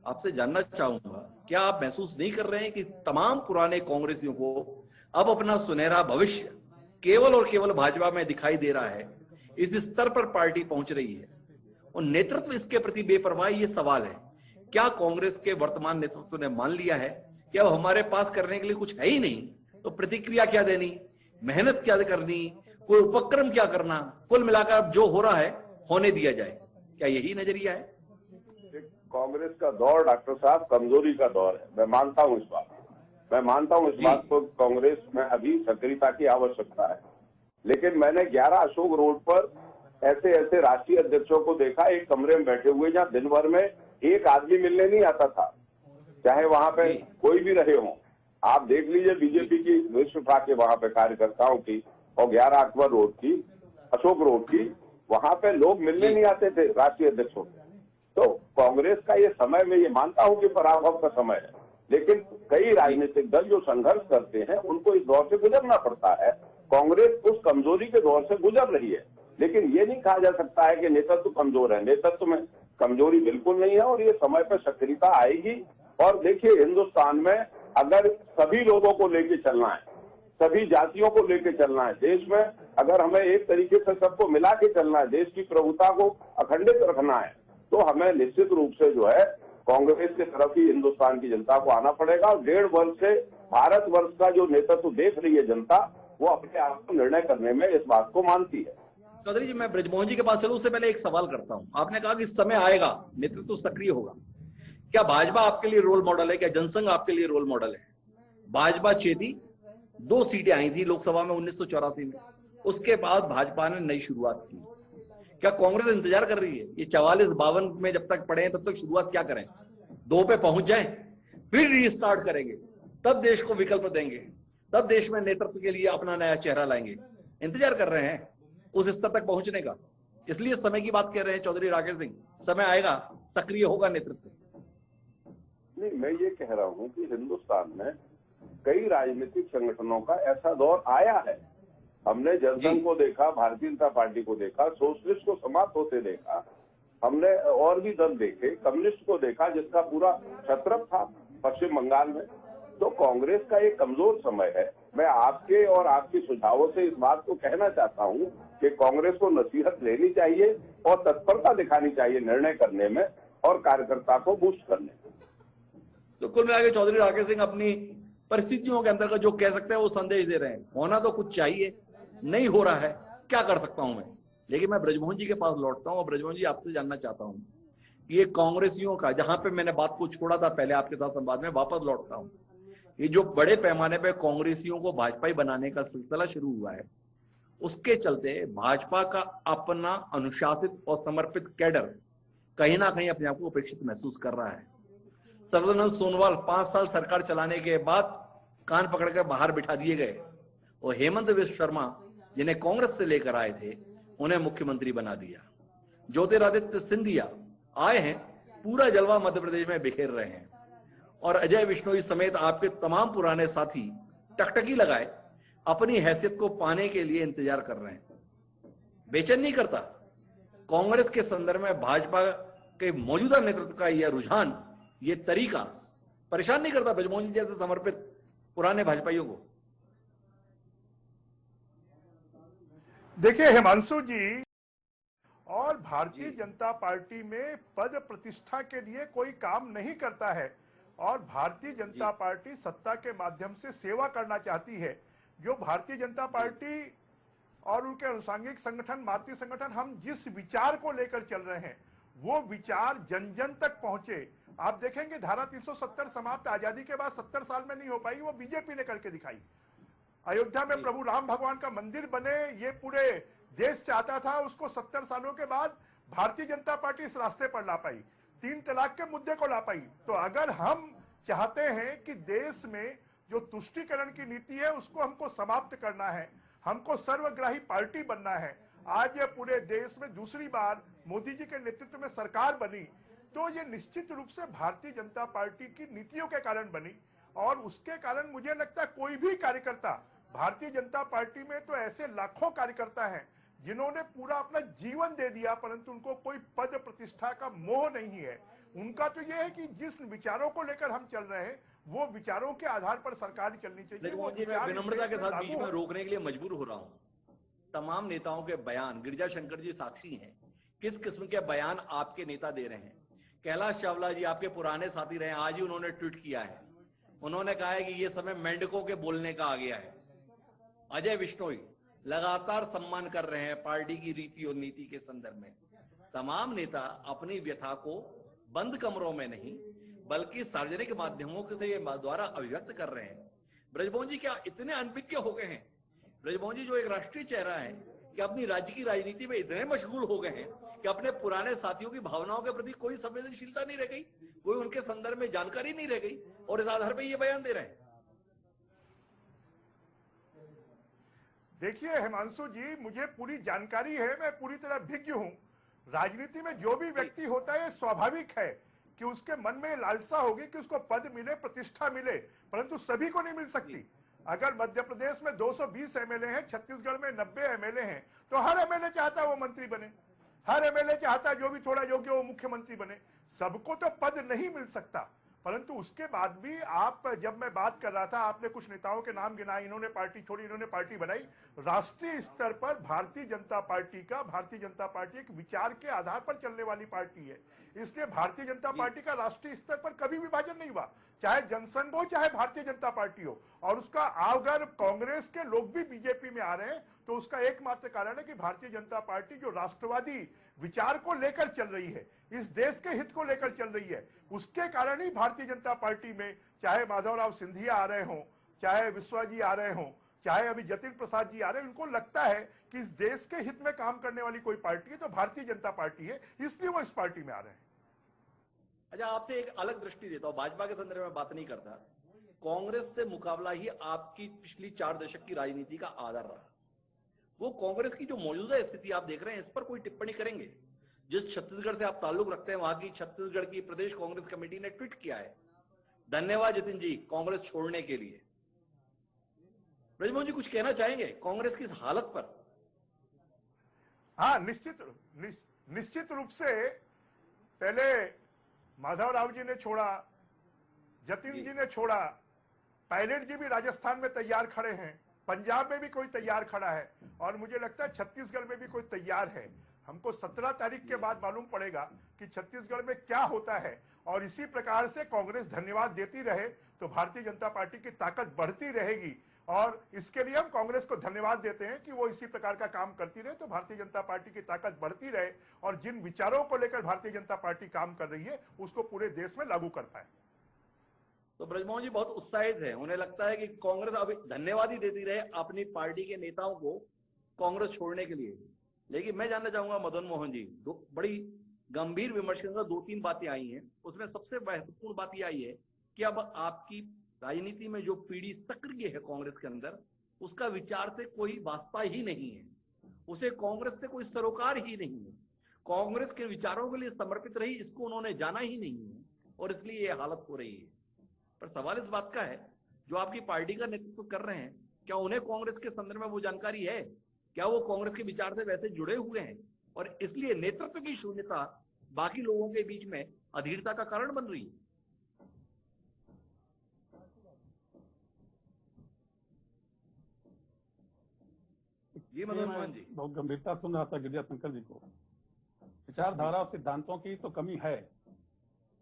आपसे जानना चाहूंगा, क्या आप महसूस नहीं कर रहे हैं कि तमाम पुराने कांग्रेसियों को अब अपना सुनहरा भविष्य केवल और केवल भाजपा में दिखाई दे रहा है? इस स्तर पर पार्टी पहुंच रही है और नेतृत्व इसके प्रति बेपरवाह। ये सवाल है, क्या कांग्रेस के वर्तमान नेतृत्व ने मान लिया है कि अब हमारे पास करने के लिए कुछ है ही नहीं, तो प्रतिक्रिया क्या देनी, मेहनत क्या करनी, कोई उपक्रम क्या करना, कुल मिलाकर जो हो रहा है होने दिया जाए? क्या यही नजरिया है? कांग्रेस का दौर डॉक्टर साहब कमजोरी का दौर है, मैं मानता हूं इस बात, मैं मानता हूं इस बात को। कांग्रेस में अभी सक्रियता की आवश्यकता है, लेकिन मैंने 11 अशोक रोड पर ऐसे ऐसे राष्ट्रीय अध्यक्षों को देखा, एक कमरे में बैठे हुए जहां दिन भर में एक आदमी मिलने नहीं आता था, चाहे वहां पे कोई भी रहे हों। आप देख लीजिए बीजेपी की विश्व उठा के वहां पे कार्यकर्ताओं की, और 11 अकबर रोड की, अशोक रोड की, वहां पे लोग मिलने नहीं आते थे राष्ट्रीय अध्यक्षों। तो कांग्रेस का ये समय, मैं ये मानता हूं कि पराभव का समय है, लेकिन कई राजनीतिक दल जो संघर्ष करते हैं उनको इस दौर से गुजरना पड़ता है। कांग्रेस उस कमजोरी के दौर से गुजर रही है, लेकिन ये नहीं कहा जा सकता है कि नेतृत्व कमजोर है। नेतृत्व में कमजोरी बिल्कुल नहीं है और ये समय पर सक्रियता आएगी। और देखिए, हिंदुस्तान में अगर सभी लोगों को लेके चलना है, सभी जातियों को लेके चलना है, देश में अगर हमें एक तरीके से सबको मिला के चलना है, देश की प्रभुता को अखंडित रखना है, तो हमें निश्चित रूप से जो है कांग्रेस की तरफ ही हिंदुस्तान की जनता को आना पड़ेगा। और 1.5 वर्ष से भारतवर्ष का जो नेतृत्व देख रही है जनता, वो अपने आप को निर्णय करने में इस बात को मानती है। चौधरी जी, मैं ब्रजमोहन जी के पास चलूं उससे पहले एक सवाल करता हूं। आपने कहा कि समय आएगा, नेतृत्व सक्रिय होगा। क्या भाजपा आपके लिए रोल मॉडल है? क्या जनसंघ आपके लिए रोल मॉडल है? भाजपा चेती 2 सीटें आई थी लोकसभा में 1984 में, उसके बाद भाजपा ने नई शुरुआत की। क्या कांग्रेस इंतजार कर रही है? ये 44-52 में जब तक पड़े हैं तब तक शुरुआत क्या करें? 2 पे पहुंच जाएं, फिर रीस्टार्ट करेंगे, तब देश को विकल्प देंगे, तब देश में नेतृत्व के लिए अपना नया चेहरा लाएंगे। इंतजार कर रहे हैं उस स्तर तक पहुंचने का, इसलिए समय की बात कह रहे हैं चौधरी राकेश सिंह। समय आएगा, सक्रिय होगा नेतृत्व। नहीं, मैं ये कह रहा हूं कि हिंदुस्तान में कई राजनीतिक संगठनों का ऐसा दौर आया है। हमने जनसंघ को देखा, भारतीय जनता पार्टी को देखा, सोशलिस्ट को समाप्त होते देखा, हमने और भी दल देखे, कम्युनिस्ट को देखा जिसका पूरा छत्रप था पश्चिम बंगाल में। तो कांग्रेस का एक कमजोर समय है। मैं आपके और आपके सुझावों से इस बात को कहना चाहता हूं कि कांग्रेस को नसीहत लेनी चाहिए और तत्परता दिखानी चाहिए निर्णय करने में और कार्यकर्ता को बूस्ट करने में। तो कुल मिलाकर चौधरी राकेश सिंह अपनी परिस्थितियों के अंतर्गत जो कह सकते हैं वो संदेश दे रहे हैं। होना तो कुछ चाहिए, नहीं हो रहा है, क्या कर सकता हूं मैं? लेकिन मैं ब्रजमोहन जी के पास लौटता हूं और ब्रजमोहन जी आपसे जानना चाहता हूं, ये कांग्रेसियों का, जहां पे मैंने बात को छोड़ा था पहले आपके साथ संवाद में, वापस लौटता हूं। ये जो बड़े पैमाने पे कांग्रेसियों को भाजपाई बनाने का सिलसिला शुरू हुआ है, उसके चलते भाजपा का अपना अनुशासित और समर्पित कैडर कहीं ना कहीं अपने आप को उपेक्षित महसूस कर रहा है। सर्बानंद सोनोवाल 5 साल सरकार चलाने के बाद कान पकड़कर बाहर बिठा दिए गए और हेमंत बिश्व शर्मा, जिन्हें कांग्रेस से लेकर आए थे, उन्हें मुख्यमंत्री बना दिया। ज्योतिरादित्य सिंधिया आए हैं, पूरा जलवा मध्य प्रदेश में बिखेर रहे हैं, और अजय बिश्नोई समेत आपके तमाम पुराने साथी टकटकी लगाए अपनी हैसियत को पाने के लिए इंतजार कर रहे हैं। बेचैन नहीं करता कांग्रेस के संदर्भ में भाजपा के मौजूदा नेतृत्व का यह रुझान, ये तरीका परेशान नहीं करता ब्रजमोहन जी जैसे समर्पित पुराने भाजपाइयों को? देखिए हिमांशु जी, और भारतीय जनता पार्टी में पद प्रतिष्ठा के लिए कोई काम नहीं करता है, और भारतीय जनता पार्टी सत्ता के माध्यम से सेवा करना चाहती है। जो भारतीय जनता पार्टी और उनके अनुसांगिक संगठन, मातृ संगठन, हम जिस विचार को लेकर चल रहे हैं वो विचार जन जन तक पहुंचे। आप देखेंगे धारा 370 समाप्त आजादी के बाद 70 साल में नहीं हो पाई, वो बीजेपी ने करके दिखाई। अयोध्या में प्रभु राम भगवान का मंदिर बने, ये पूरे देश चाहता था, उसको 70 सालों के बाद भारतीय जनता पार्टी इस रास्ते पर ला पाई। 3 तलाक के मुद्दे को ला पाई। तो अगर हम चाहते हैं कि देश में जो तुष्टीकरण की नीति है उसको हमको समाप्त करना है, हमको सर्वग्राही पार्टी बनना है। आज ये पूरे देश में दूसरी बार मोदी जी के नेतृत्व में सरकार बनी, तो ये निश्चित रूप से भारतीय जनता पार्टी की नीतियों के कारण बनी, और उसके कारण मुझे लगता है कोई भी कार्यकर्ता, भारतीय जनता पार्टी में तो ऐसे लाखों कार्यकर्ता हैं जिन्होंने पूरा अपना जीवन दे दिया, परंतु उनको कोई पद प्रतिष्ठा का मोह नहीं है। उनका तो यह है कि जिस विचारों को लेकर हम चल रहे हैं वो विचारों के आधार पर सरकार चलनी चाहिए। मैं विनम्रता के साथ बीच में रोकने के लिए मजबूर हो रहा हूं। तमाम नेताओं के बयान, गिरिजा शंकर जी साक्षी हैं, किस किस्म के बयान आपके नेता दे रहे हैं। कैलाश चावला जी आपके पुराने साथी रहे, आज ही उन्होंने ट्वीट किया है, उन्होंने कहा है कि ये समय मेंढकों के बोलने का आ गया है। अजय बिश्नोई लगातार सम्मान कर रहे हैं पार्टी की रीति और नीति के संदर्भ में। तमाम नेता अपनी व्यथा को बंद कमरों में नहीं बल्कि सार्वजनिक माध्यमों से द्वारा अभिव्यक्त कर रहे हैं। ब्रजमोहन जी क्या इतने अनभिज्ञ हो गए हैं? ब्रजमोहन जी जो एक राष्ट्रीय चेहरा है, कि अपनी राज्य की राजनीति में इतने मशगूल हो गए हैं कि अपने पुराने साथियों की भावनाओं के प्रति कोई संवेदनशीलता नहीं रह गई, कोई उनके संदर्भ में जानकारी नहीं रह गई, और इस आधार पर ये बयान दे रहे हैं। देखिए हिमांशु जी, मुझे पूरी जानकारी है, मैं पूरी तरह भिज्ञ हूं। राजनीति में जो भी व्यक्ति होता है स्वाभाविक है कि उसके मन में लालसा होगी कि उसको पद मिले, प्रतिष्ठा मिले, परंतु सभी को नहीं मिल सकती। अगर मध्य प्रदेश में 220 एमएलए हैं, छत्तीसगढ़ में 90 एमएलए हैं, तो हर एमएलए चाहता है वो मंत्री बने, हर एमएलए चाहता है जो भी थोड़ा योग्य वो मुख्यमंत्री बने। सबको तो पद नहीं मिल सकता। परंतु उसके बाद भी आप, जब मैं बात कर रहा था, आपने कुछ नेताओं के नाम गिनाए, इन्होंने पार्टी छोड़ी, इन्होंने पार्टी बनाई। राष्ट्रीय स्तर पर भारतीय जनता पार्टी एक विचार के आधार पर चलने वाली पार्टी है, इसलिए भारतीय जनता पार्टी का राष्ट्रीय स्तर पर कभी विभाजन नहीं हुआ, चाहे जनसंघ हो चाहे भारतीय जनता पार्टी हो। और उसका अगर कांग्रेस के लोग भी बीजेपी में आ रहे हैं तो उसका एकमात्र कारण है कि भारतीय जनता पार्टी जो राष्ट्रवादी विचार को लेकर चल रही है, इस देश के हित को लेकर चल रही है, उसके कारण ही भारतीय जनता पार्टी में चाहे माधवराव सिंधिया आ रहे हों, चाहे विश्वा जी आ रहे हों, चाहे अभी जतिन प्रसाद जी आ रहे हैं, उनको लगता है कि इस देश के हित में काम करने वाली कोई पार्टी है तो भारतीय जनता पार्टी है, इसलिए वो इस पार्टी में आ रहे हैं। अच्छा, आपसे एक अलग दृष्टि देता हूं, भाजपा के संदर्भ में बात नहीं करता। कांग्रेस से मुकाबला ही आपकी पिछली 4 दशक की राजनीति का आधार रहा। वो कांग्रेस की जो मौजूदा स्थिति आप देख रहे हैं, इस पर कोई टिप्पणी करेंगे? जिस छत्तीसगढ़ से आप ताल्लुक रखते हैं, वहां की छत्तीसगढ़ की प्रदेश कांग्रेस कमेटी ने ट्वीट किया है, धन्यवाद जतिन जी कांग्रेस छोड़ने के लिए। ब्रजमोहन जी कुछ कहना चाहेंगे कांग्रेस की इस हालत पर? हाँ, निश्चित रूप से पहले माधवराव जी ने छोड़ा, जतिन जी ने छोड़ा, पायलट जी भी राजस्थान में तैयार खड़े हैं, पंजाब में भी कोई तैयार खड़ा है, और मुझे लगता है छत्तीसगढ़ में भी कोई तैयार है। हमको 17 तारीख के बाद मालूम पड़ेगा कि छत्तीसगढ़ में क्या होता है, और इसी प्रकार से कांग्रेस धन्यवाद देती रहे तो भारतीय जनता पार्टी की ताकत बढ़ती रहेगी। और इसके लिए हम कांग्रेस को धन्यवाद देते हैं कि वो इसी प्रकार का काम करती रहे तो भारतीय जनता पार्टी की ताकत बढ़ती रहे, और जिन विचारों को लेकर भारतीय जनता पार्टी काम कर रही है उसको पूरे देश में लागू कर पाए। तो ब्रजमोहन जी बहुत उत्साहित है, उन्हें लगता है कि कांग्रेस अभी धन्यवाद ही देती रहे अपनी पार्टी के नेताओं को कांग्रेस छोड़ने के लिए। लेकिन मैं जानना चाहूंगा मदन मोहन जी, दो बड़ी गंभीर विमर्श के अंदर 2-3 बातें आई हैं, उसमें सबसे महत्वपूर्ण बात यह आई है कि अब आपकी राजनीति में जो पीढ़ी सक्रिय है कांग्रेस के अंदर, उसका विचार से कोई वास्ता ही नहीं है, उसे कांग्रेस से कोई सरोकार ही नहीं है, कांग्रेस के विचारों के लिए समर्पित रही, इसको उन्होंने जाना ही नहीं है, और इसलिए यह हालत हो रही है। पर सवाल इस बात का है, जो आपकी पार्टी का नेतृत्व कर रहे हैं, क्या उन्हें कांग्रेस के संदर्भ में वो जानकारी है? क्या वो कांग्रेस के विचार से वैसे जुड़े हुए हैं, और इसलिए नेतृत्व की शून्यता बाकी लोगों के बीच में अधीरता का कारण बन रही है? जी मदन मोहन जी। बहुत गंभीरता सुन रहा था गिरिजा शंकर जी को। विचारधारा और सिद्धांतों की तो कमी है,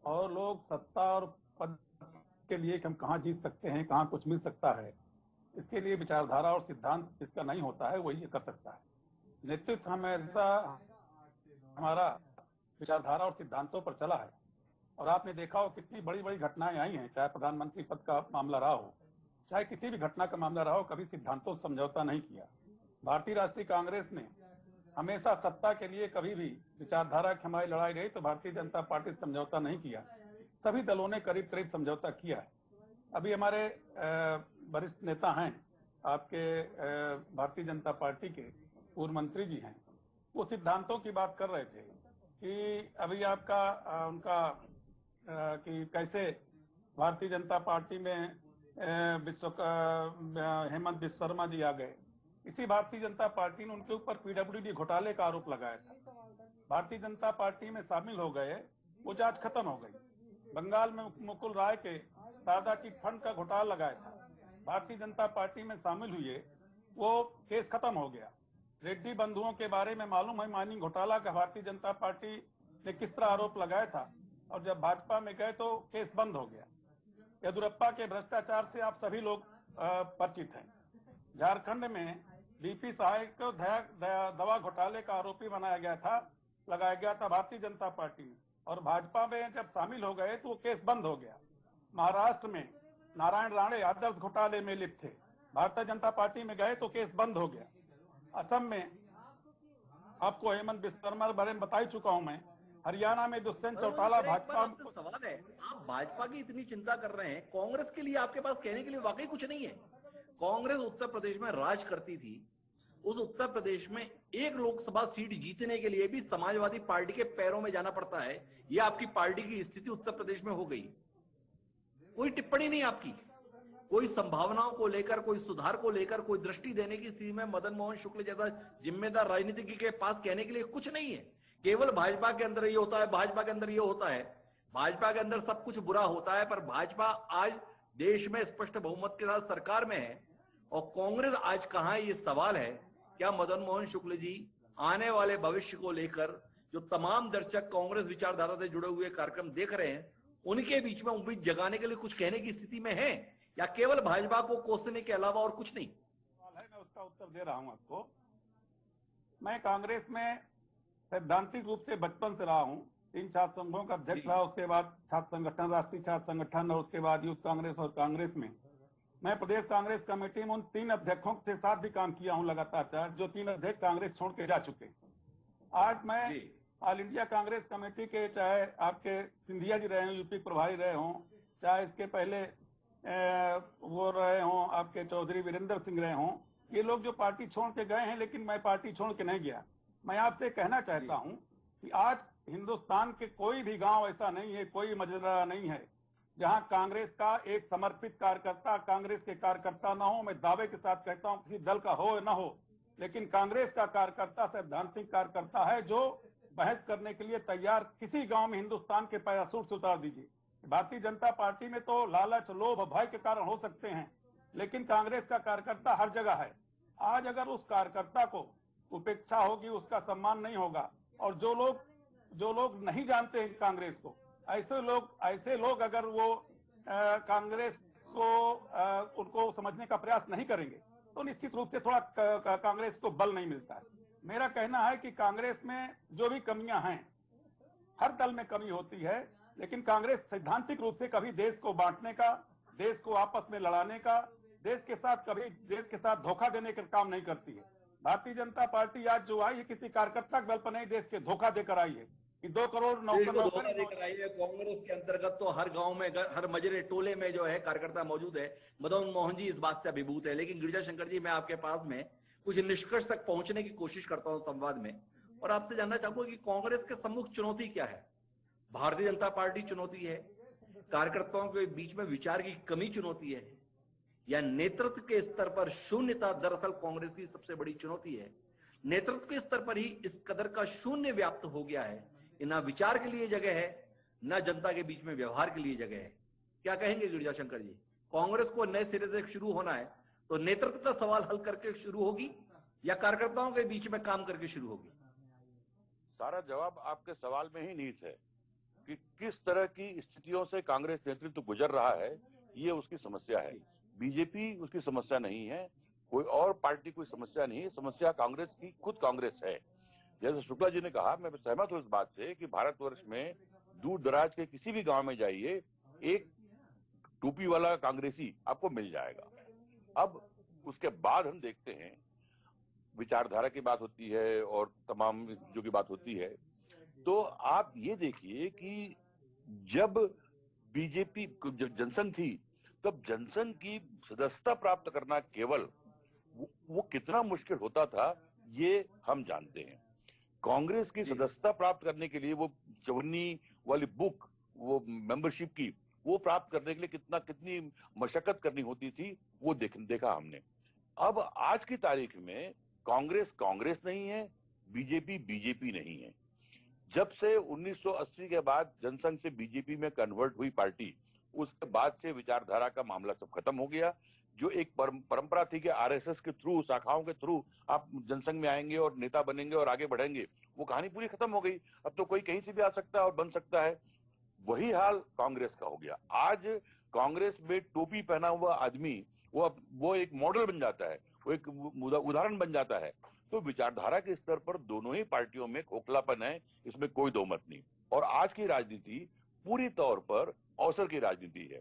और लोग सत्ता और पद के लिए कि हम कहाँ जीत सकते हैं, कहाँ कुछ मिल सकता है, इसके लिए विचारधारा और सिद्धांत जिसका नहीं होता है वही कर सकता है। नेतृत्व हमेशा हमारा विचारधारा और सिद्धांतों पर चला है, और आपने देखा हो कितनी बड़ी बड़ी घटनाएं आई हैं, चाहे प्रधानमंत्री पद का मामला रहा हो, चाहे किसी भी घटना का मामला रहा हो, कभी सिद्धांतों से समझौता नहीं किया। भारतीय राष्ट्रीय कांग्रेस ने हमेशा सत्ता के लिए कभी भी विचारधारा की हमारी लड़ाई रही तो भारतीय जनता पार्टी से समझौता नहीं किया, सभी दलों ने करीब करीब समझौता किया है। अभी हमारे वरिष्ठ नेता हैं आपके भारतीय जनता पार्टी के पूर्व मंत्री जी हैं, वो सिद्धांतों की बात कर रहे थे कि अभी आपका उनका कि कैसे भारतीय जनता पार्टी में हेमंत बिस्वा शर्मा जी आ गए। इसी भारतीय जनता पार्टी ने उनके ऊपर पीडब्ल्यूडी घोटाले का आरोप लगाया था, भारतीय जनता पार्टी में शामिल हो गए, वो जांच खत्म हो गई। बंगाल में मुकुल राय के शारदा चिट फंड का घोटाला लगाया था, भारतीय जनता पार्टी में शामिल हुए, वो केस खत्म हो गया। रेड्डी बंधुओं के बारे में मालूम है माइनिंग घोटाला का भारतीय जनता पार्टी ने किस तरह आरोप लगाया था, और जब भाजपा में गए तो केस बंद हो गया। येदुरप्पा के भ्रष्टाचार से आप सभी लोग परिचित हैं। झारखंड में बीपी सहाय को दवा घोटाले का आरोपी बनाया गया था, लगाया गया था भारतीय जनता पार्टी में, और भाजपा में जब शामिल हो गए तो वो केस बंद हो गया। महाराष्ट्र में नारायण राणे आदर्श घोटाले में लिप्त थे, भारतीय जनता पार्टी में गए तो केस बंद हो गया। असम में आपको हेमंत बिस्वा शर्मा के बारे में बता ही चुका हूं मैं। हरियाणा में दुष्यंत चौटाला भाजपा। सवाल है, आप भाजपा की इतनी चिंता कर रहे हैं, कांग्रेस के लिए आपके पास कहने के लिए वाकई कुछ नहीं है। कांग्रेस उत्तर प्रदेश में राज करती थी, उस उत्तर प्रदेश में एक लोकसभा सीट जीतने के लिए भी समाजवादी पार्टी के पैरों में जाना पड़ता है। यह आपकी पार्टी की स्थिति उत्तर प्रदेश में हो गई। कोई टिप्पणी नहीं आपकी, कोई संभावनाओं को लेकर, कोई सुधार को लेकर, कोई दृष्टि देने की स्थिति में मदन मोहन शुक्ल जैसा जिम्मेदार राजनीतिज्ञ के पास कहने के लिए कुछ नहीं है। केवल भाजपा के अंदर ये होता है, भाजपा के अंदर ये होता है। भाजपा के अंदर सब कुछ बुरा होता है, पर भाजपा आज देश में स्पष्ट बहुमत के साथ सरकार में है और कांग्रेस आज कहां है, ये सवाल है। क्या मदन मोहन शुक्ल जी आने वाले भविष्य को लेकर जो तमाम दर्शक कांग्रेस विचारधारा से जुड़े हुए कार्यक्रम देख रहे हैं, उनके बीच में उम्मीद जगाने के लिए कुछ कहने की स्थिति में है, या केवल भाजपा को कोसने के अलावा और कुछ नहीं? मैं उसका उत्तर दे रहा हूं आपको। मैं कांग्रेस में सैद्धांतिक रूप से बचपन से रहा हूं, 3 छात्र संघों का अध्यक्ष रहा, उसके बाद छात्र संगठन, राष्ट्रीय छात्र संगठन, और उसके बाद यूथ कांग्रेस और कांग्रेस में मैं प्रदेश कांग्रेस कमेटी में उन 3 अध्यक्षों के साथ भी काम किया हूं लगातार, जो 3 अध्यक्ष कांग्रेस छोड़ के जा चुके। आज मैं ऑल इंडिया कांग्रेस कमेटी के, चाहे आपके सिंधिया जी रहे हों, यूपी प्रभारी रहे हों, चाहे इसके पहले वो रहे हों आपके चौधरी वीरेंद्र सिंह रहे हों, ये लोग जो पार्टी छोड़ के गए हैं, लेकिन मैं पार्टी छोड़ के नहीं गया। मैं आपसे कहना चाहता हूं कि आज हिंदुस्तान के कोई भी गांव ऐसा नहीं है, कोई मजरा नहीं है जहां कांग्रेस का एक समर्पित कार्यकर्ता, कांग्रेस के कार्यकर्ता ना हो। मैं दावे के साथ कहता हूं, किसी दल का हो या ना हो, लेकिन कांग्रेस का कार्यकर्ता सैद्धांतिक कार्यकर्ता है जो बहस करने के लिए तैयार किसी गांव में हिंदुस्तान के पैरासूट से उतार दीजिए। भारतीय जनता पार्टी में तो लालच, लोभ, भय के कारण हो सकते हैं, लेकिन कांग्रेस का कार्यकर्ता हर जगह है। आज अगर उस कार्यकर्ता को उपेक्षा होगी, उसका सम्मान नहीं होगा, और जो लोग नहीं जानते हैं कांग्रेस को, ऐसे लोग अगर वो कांग्रेस को उनको समझने का प्रयास नहीं करेंगे, तो निश्चित रूप से थोड़ा कांग्रेस को बल नहीं मिलता है। मेरा कहना है कि कांग्रेस में जो भी कमियां हैं, हर दल में कमी होती है, लेकिन कांग्रेस सैद्धांतिक रूप से कभी देश को बांटने का, देश को आपस में लड़ाने का, कभी देश के साथ धोखा देने का काम नहीं करती है। भारतीय जनता पार्टी आज जो आई है, किसी कार्यकर्ता के बल पर नहीं, देश के धोखा देकर आई है कि 2 करोड़ धोखा देकर आई है। कांग्रेस के अंतर्गत तो हर गांव में, हर मजरे टोले में जो है कार्यकर्ता मौजूद है। मदन मोहन जी इस बात से अभिभूत है। लेकिन गिरिजा शंकर जी, मैं आपके पास में कुछ निष्कर्ष तक पहुंचने की कोशिश करता हूं संवाद में, और आपसे जानना चाहूंगा कि कांग्रेस के सम्मुख चुनौती क्या है? भारतीय जनता पार्टी चुनौती है, कार्यकर्ताओं के बीच में विचार की कमी चुनौती है, या नेतृत्व के स्तर पर शून्यता दरअसल कांग्रेस की सबसे बड़ी चुनौती है? नेतृत्व के स्तर पर ही इस कदर का शून्य व्याप्त हो गया है कि ना विचार के लिए जगह है, ना जनता के बीच में व्यवहार के लिए जगह है। क्या कहेंगे गिरिजा शंकर जी? कांग्रेस को नए सिरे से शुरू होना है तो नेतृत्व का सवाल हल करके शुरू होगी, या कार्यकर्ताओं के बीच में काम करके शुरू होगी? सारा जवाब आपके सवाल में ही निहित है कि किस तरह की स्थितियों से कांग्रेस नेतृत्व गुजर रहा है, ये उसकी समस्या है। बीजेपी उसकी समस्या नहीं है, कोई और पार्टी कोई समस्या नहीं है, समस्या कांग्रेस की खुद कांग्रेस है। जैसे शुक्ला जी ने कहा, मैं सहमत हूं इस बात से कि भारतवर्ष में दूर दराज के किसी भी गांव में जाइए, एक टोपी वाला कांग्रेसी आपको मिल जाएगा। अब उसके बाद हम देखते हैं, विचारधारा की बात होती है और तमाम चीजों की बात होती है, तो आप ये देखिए कि जब बीजेपी जनसंघ थी, तब जनसंघ की सदस्यता प्राप्त करना केवल वो कितना मुश्किल होता था, ये हम जानते हैं। कांग्रेस की सदस्यता प्राप्त करने के लिए वो 54 वाली बुक, वो मेंबरशिप की, वो प्राप्त करने के लिए कितनी मशक्कत करनी होती थी, वो देखा हमने। अब आज की तारीख में कांग्रेस नहीं है, बीजेपी नहीं है। जब से 1980 के बाद जनसंघ से बीजेपी में कन्वर्ट हुई पार्टी, उसके बाद से विचारधारा का मामला सब खत्म हो गया। जो एक परंपरा थी कि आरएसएस के थ्रू, शाखाओं के थ्रू आप जनसंघ में आएंगे और नेता बनेंगे और आगे बढ़ेंगे, वो कहानी पूरी खत्म हो गई। अब तो कोई कहीं से भी आ सकता है और बन सकता है। वही हाल कांग्रेस का हो गया। आज कांग्रेस में टोपी पहना हुआ आदमी वो एक मॉडल बन जाता है, वो एक उदाहरण बन जाता है। तो विचारधारा के स्तर पर दोनों ही पार्टियों में खोखलापन है, इसमें कोई दो मत नहीं। और आज की राजनीति पूरी तौर पर अवसर की राजनीति है।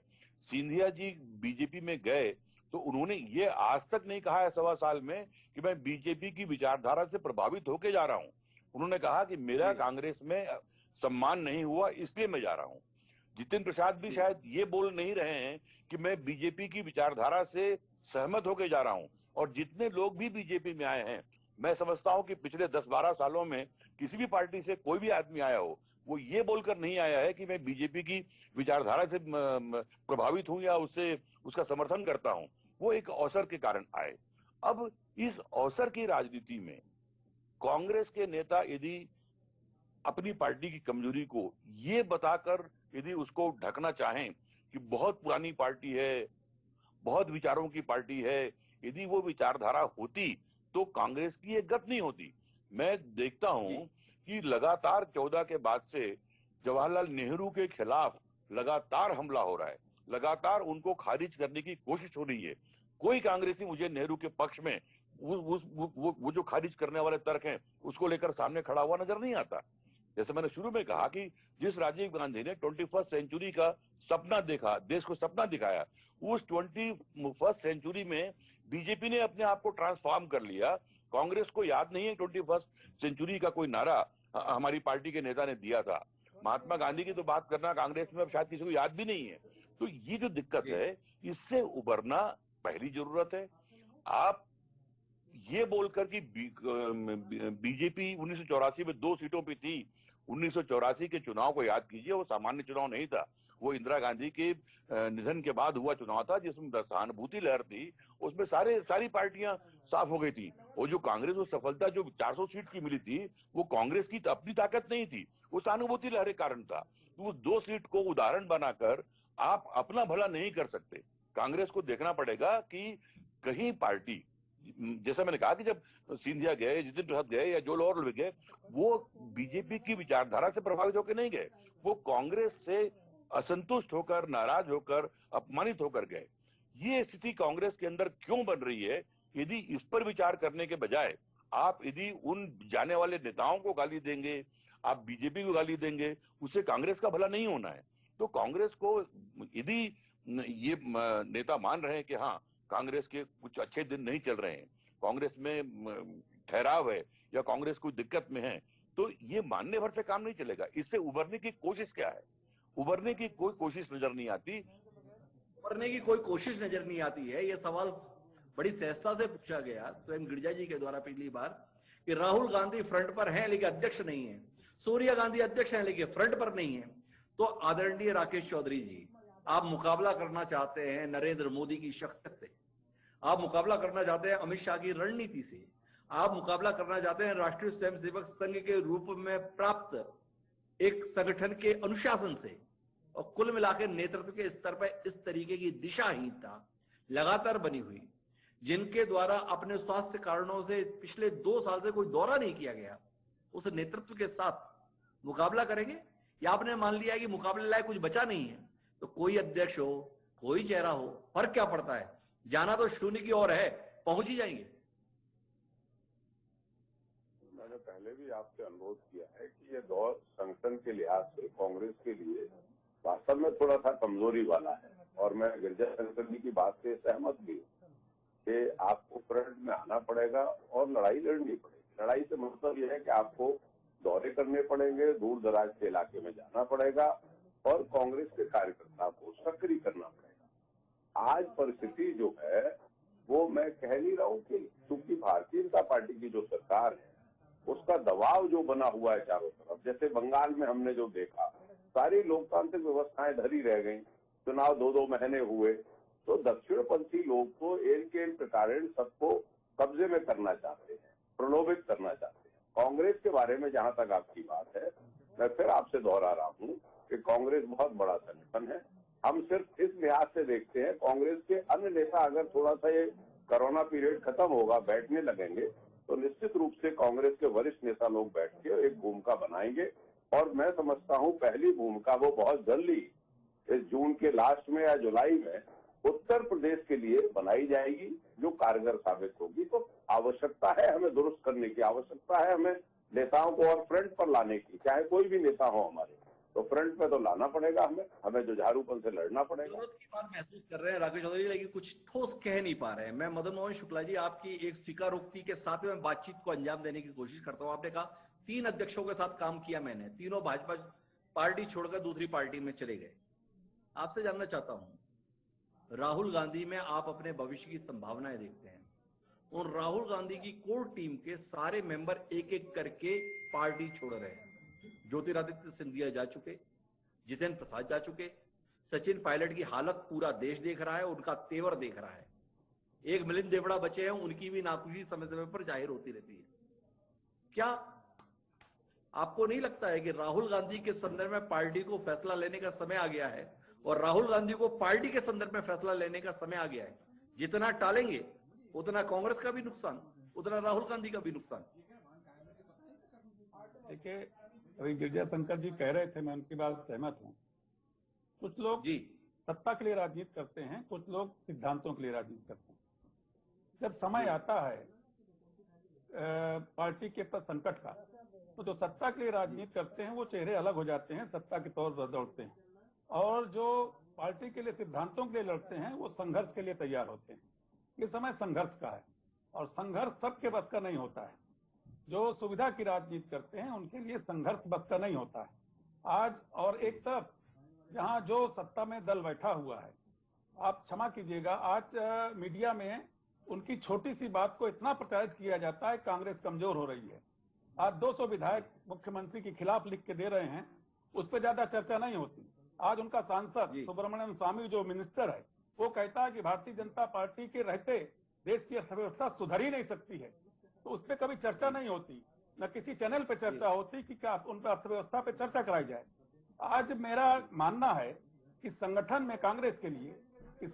सिंधिया जी बीजेपी में गए तो उन्होंने ये आज तक नहीं कहा है 1.25 साल में कि मैं बीजेपी की विचारधारा से प्रभावित होकर जा रहा हूं। उन्होंने कहा कि मेरा कांग्रेस में सम्मान नहीं हुआ, इसलिए मैं जा रहा हूं। जितिन प्रसाद भी शायद ये बोल नहीं रहे हैं कि मैं बीजेपी की विचारधारा से सहमत होकर जा रहा हूं। और जितने लोग भी बीजेपी में आए हैं, मैं समझता हूं कि पिछले 10-12 सालों में किसी भी पार्टी से कोई भी आदमी आया हो, वो ये बोलकर नहीं आया है कि मैं बीजेपी की विचारधारा से प्रभावित हूं या उसका समर्थन करता हूं। वो एक अवसर के कारण आए। अब इस अवसर की राजनीति में कांग्रेस के नेता यदि अपनी पार्टी की कमजोरी को ये बताकर यदि उसको ढकना चाहें कि बहुत पुरानी पार्टी है, बहुत विचारों की पार्टी है, यदि वो विचारधारा होती तो कांग्रेस की ये गत नहीं होती। मैं देखता हूं कि लगातार 14 के बाद से जवाहरलाल नेहरू के खिलाफ लगातार हमला हो रहा है, लगातार उनको खारिज करने की कोशिश हो रही है। कोई कांग्रेसी मुझे नेहरू के पक्ष में वो जो खारिज करने वाले तर्क हैं उसको लेकर सामने खड़ा हुआ नजर नहीं आता। जैसे मैंने शुरू में कहा कि जिस राजीव गांधी ने 21st सेंचुरी का सपना देखा, देश को सपना दिखाया, उस 21st सेंचुरी में बीजेपी ने अपने आप को ट्रांसफॉर्म कर लिया। कांग्रेस को याद नहीं है 21st सेंचुरी का कोई नारा हमारी पार्टी के नेता ने दिया था। महात्मा गांधी की तो बात करना कांग्रेस में अब शायद किसी को याद भी नहीं है। तो ये जो दिक्कत है, इससे उबरना पहली जरूरत है। आप ये बोलकर कि बीजेपी 1984 में 2 सीटों पे थी, 1984 के चुनाव को याद कीजिए, वो सामान्य चुनाव नहीं था, वो इंदिरा गांधी के निधन के बाद हुआ चुनाव था जिसमें सहानुभूति लहर थी, उसमें सारी पार्टियां साफ हो गई थी। वो जो कांग्रेस को सफलता जो 400 सीट की मिली थी, वो कांग्रेस की अपनी ताकत नहीं थी, वो सहानुभूति लहर के कारण था। तो उस 2 सीट को उदाहरण बनाकर आप अपना भला नहीं कर सकते। कांग्रेस को देखना पड़ेगा कि कहीं पार्टी, जैसा मैंने कहा कि जब सिंधिया गए, जितिन प्रसाद गए या जो और लोग गए, वो बीजेपी की विचारधारा से प्रभावित होकर नहीं गए, वो कांग्रेस से असंतुष्ट होकर, नाराज होकर, अपमानित होकर गए। ये स्थिति कांग्रेस के अंदर क्यों बन रही है? यदि इस पर विचार करने के बजाय आप यदि उन जाने वाले नेताओं को गाली देंगे, आप बीजेपी को गाली देंगे, उससे कांग्रेस का भला नहीं होना है। तो कांग्रेस को यदि ये नेता मान रहे हैं कि हाँ कांग्रेस के कुछ अच्छे दिन नहीं चल रहे हैं, कांग्रेस में ठहराव है या कांग्रेस कोई दिक्कत में है, तो ये मानने भर से काम नहीं चलेगा। इससे उबरने की कोशिश क्या है? उबरने की कोई कोशिश नजर नहीं आती। उबरने की कोई कोशिश नजर नहीं आती है। ये सवाल बड़ी सहजता से पूछा गया स्वयं गिरिजा जी के द्वारा पिछली बार कि राहुल गांधी फ्रंट पर हैं लेकिन अध्यक्ष नहीं है, सोनिया गांधी अध्यक्ष हैं लेकिन फ्रंट पर नहीं है। तो आदरणीय राकेश चौधरी जी, आप मुकाबला करना चाहते हैं नरेंद्र मोदी की शख्सियत से, आप मुकाबला करना चाहते हैं अमित शाह की रणनीति से, आप मुकाबला करना चाहते हैं राष्ट्रीय स्वयंसेवक संघ के रूप में प्राप्त एक संगठन के अनुशासन से, और कुल मिलाकर नेतृत्व के स्तर पर इस तरीके की दिशाहीनता लगातार बनी हुई, जिनके द्वारा अपने स्वास्थ्य कारणों से पिछले 2 साल से कोई दौरा नहीं किया गया, उस नेतृत्व के साथ मुकाबला करेंगे? या आपने मान लिया कि मुकाबले लायक कुछ बचा नहीं है, तो कोई अध्यक्ष हो, कोई चेहरा हो, फर्क क्या पड़ता है? जाना तो शून्य की ओर है, पहुंच ही जाएंगे। मैंने पहले भी आपसे अनुरोध किया है कि ये दौर संगठन के लिहाज से कांग्रेस के लिए वास्तव में थोड़ा सा कमजोरी वाला है, और मैं गिरिजा शंकर जी की बात से सहमत भी हूँ कि आपको फ्रंट में आना पड़ेगा और लड़ाई लड़नी पड़ेगी। लड़ाई से मतलब यह है कि आपको दौरे करने पड़ेंगे, दूर दराज के इलाके में जाना पड़ेगा और कांग्रेस के कार्यकर्ता को सक्रिय करना पड़ेगा। आज परिस्थिति जो है वो मैं कह नहीं रहा हूँ कि क्योंकि भारतीय जनता पार्टी की जो सरकार है उसका दबाव जो बना हुआ है चारों तरफ, जैसे बंगाल में हमने जो देखा, सारी लोकतांत्रिक व्यवस्थाएं धरी रह गई, चुनाव 2-2 महीने हुए, तो दक्षिणपंथी लोग तो एक एक प्रकार सबको कब्जे में करना चाहते हैं, प्रलोभित करना चाहते हैं। कांग्रेस के बारे में जहां तक आपकी बात है, मैं फिर आपसे दोहरा रहा हूं कि कांग्रेस बहुत बड़ा संगठन है। हम सिर्फ इस लिहाज से देखते हैं, कांग्रेस के अन्य नेता अगर थोड़ा सा ये कोरोना पीरियड खत्म होगा, बैठने लगेंगे, तो निश्चित रूप से कांग्रेस के वरिष्ठ नेता लोग बैठ के एक भूमिका बनाएंगे, और मैं समझता हूं पहली भूमिका वो बहुत जल्दी इस जून के लास्ट में या जुलाई में उत्तर प्रदेश के लिए बनाई जाएगी, जो कारगर साबित होगी। तो आवश्यकता है हमें दुरुस्त करने की, आवश्यकता है हमें नेताओं को और फ्रंट पर लाने की, चाहे कोई भी नेता हो हमारे, तो फ्रंट में तो लाना पड़ेगा, हमें जुझारूपन से लड़ना पड़ेगा। जरूरत की बात महसूस कर रहे हैं राकेश चौधरी, लेकिन कुछ ठोस कह नहीं पा रहे हैं। मैं मदन मोहन शुक्ला जी, आपकी एक स्वीकारोक्ति के साथ में बातचीत को अंजाम देने की कोशिश करता हूं। आपने कहा 3 अध्यक्षों के साथ काम किया मैंने, तीनों भाजपा पार्टी छोड़कर दूसरी पार्टी में चले गए। आपसे जानना चाहता हूं, राहुल गांधी में आप अपने भविष्य की संभावनाएं देखते हैं? और राहुल गांधी की कोर टीम के सारे मेंबर एक एक करके पार्टी छोड़ रहे हैं। ज्योतिरादित्य सिंधिया जा चुके, जितेंद्र प्रसाद जा चुके, सचिन पायलट की हालत पूरा देश देख रहा है, उनका तेवर देख रहा है। एक मिलिंद देवड़ा बचे हैं, उनकी भी नाखुशी समय समय पर जाहिर होती रहती है। क्या आपको नहीं लगता है कि राहुल गांधी के संदर्भ में पार्टी को फैसला लेने का समय आ गया है और राहुल गांधी को पार्टी के संदर्भ में फैसला लेने का समय आ गया है? जितना टालेंगे उतना कांग्रेस का भी नुकसान, उतना राहुल गांधी का भी नुकसान। देखिए, अभी गिरिजा शंकर जी कह रहे थे, मैं उनकी बात सहमत हूँ। कुछ लोग जी सत्ता के लिए राजनीति करते हैं, कुछ लोग सिद्धांतों के लिए राजनीति करते हैं। जब समय आता है पार्टी के प्रति संकट का, तो जो सत्ता के लिए राजनीति करते हैं वो चेहरे अलग हो जाते हैं, सत्ता के तौर पर दौड़ते हैं, और जो पार्टी के लिए सिद्धांतों के लिए लड़ते हैं वो संघर्ष के लिए तैयार होते हैं। ये समय संघर्ष का है और संघर्ष सबके बस का नहीं होता है। जो सुविधा की राजनीति करते हैं उनके लिए संघर्ष बस का नहीं होता है आज। और एक तरफ जहां जो सत्ता में दल बैठा हुआ है, आप क्षमा कीजिएगा, आज मीडिया में उनकी छोटी सी बात को इतना प्रचारित किया जाता है, कांग्रेस कमजोर हो रही है। आज 200 विधायक मुख्यमंत्री के खिलाफ लिख के दे रहे हैं, उस पर ज्यादा चर्चा नहीं होती। आज उनका सांसद सुब्रमण्यम स्वामी जो मिनिस्टर है, वो कहता है कि भारतीय जनता पार्टी के रहते देश की अर्थव्यवस्था सुधर ही नहीं सकती है, तो उस पर कभी चर्चा नहीं होती, न किसी चैनल पे चर्चा होती कि क्या उन पर अर्थव्यवस्था पे चर्चा कराई जाए। आज मेरा मानना है कि संगठन में कांग्रेस के लिए कि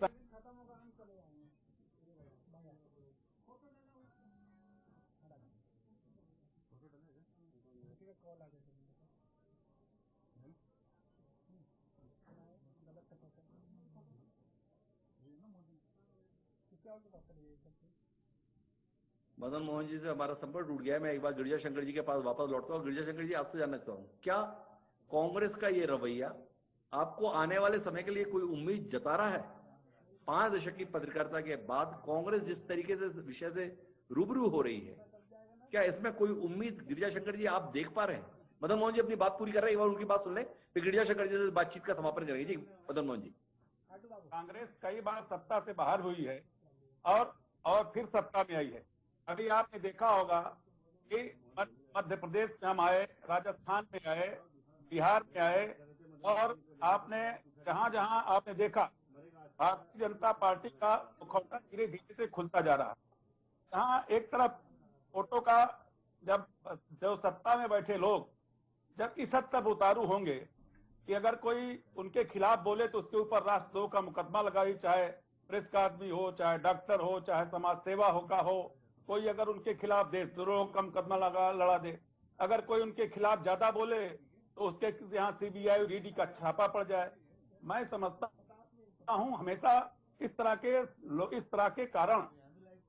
मदन मोहन जी से हमारा संपर्क टूट गया है। मैं एक बार गिरिजा शंकर जी के पास वापस लौटता हूँ। गिरिजा शंकर जी, आपसे जानना चाहता हूँ, क्या कांग्रेस का ये रवैया आपको आने वाले समय के लिए कोई उम्मीद जता रहा है? 5 दशक की पत्रकारिता के बाद कांग्रेस जिस तरीके से विषय से रूबरू हो रही है, क्या इसमें कोई उम्मीद गिरिजा शंकर जी आप देख पा रहे हैं? मदन मोहन जी अपनी बात पूरी कर रहे हैं, एक बार उनकी बात सुन लें, फिर गिरिजा शंकर जी से बातचीत का समापन करेंगे। जी मदन मोहन जी। कांग्रेस कई बार सत्ता से बाहर हुई है और फिर सत्ता में आई है। अभी आपने देखा होगा कि मध्य प्रदेश में हम आए, राजस्थान में आए, बिहार में आए, और आपने जहां जहां आपने देखा भारतीय जनता पार्टी का मुखौटा धीरे धीरे से खुलता जा रहा है। जहां एक तरफ फोटो का जब जो सत्ता में बैठे लोग जब इस हद तक उतारू होंगे कि अगर कोई उनके खिलाफ बोले तो उसके ऊपर राष्ट्रद्रोह का मुकदमा लगाई, चाहे प्रेस का आदमी हो, चाहे डॉक्टर हो, चाहे समाज सेवा हो, कोई अगर उनके खिलाफ देशद्रोह का मुकदमा लड़ा दे। अगर कोई उनके खिलाफ ज्यादा बोले तो उसके यहाँ सीबीआई और ईडी का छापा पड़ जाए। मैं समझता हूँ हमेशा इस तरह के कारण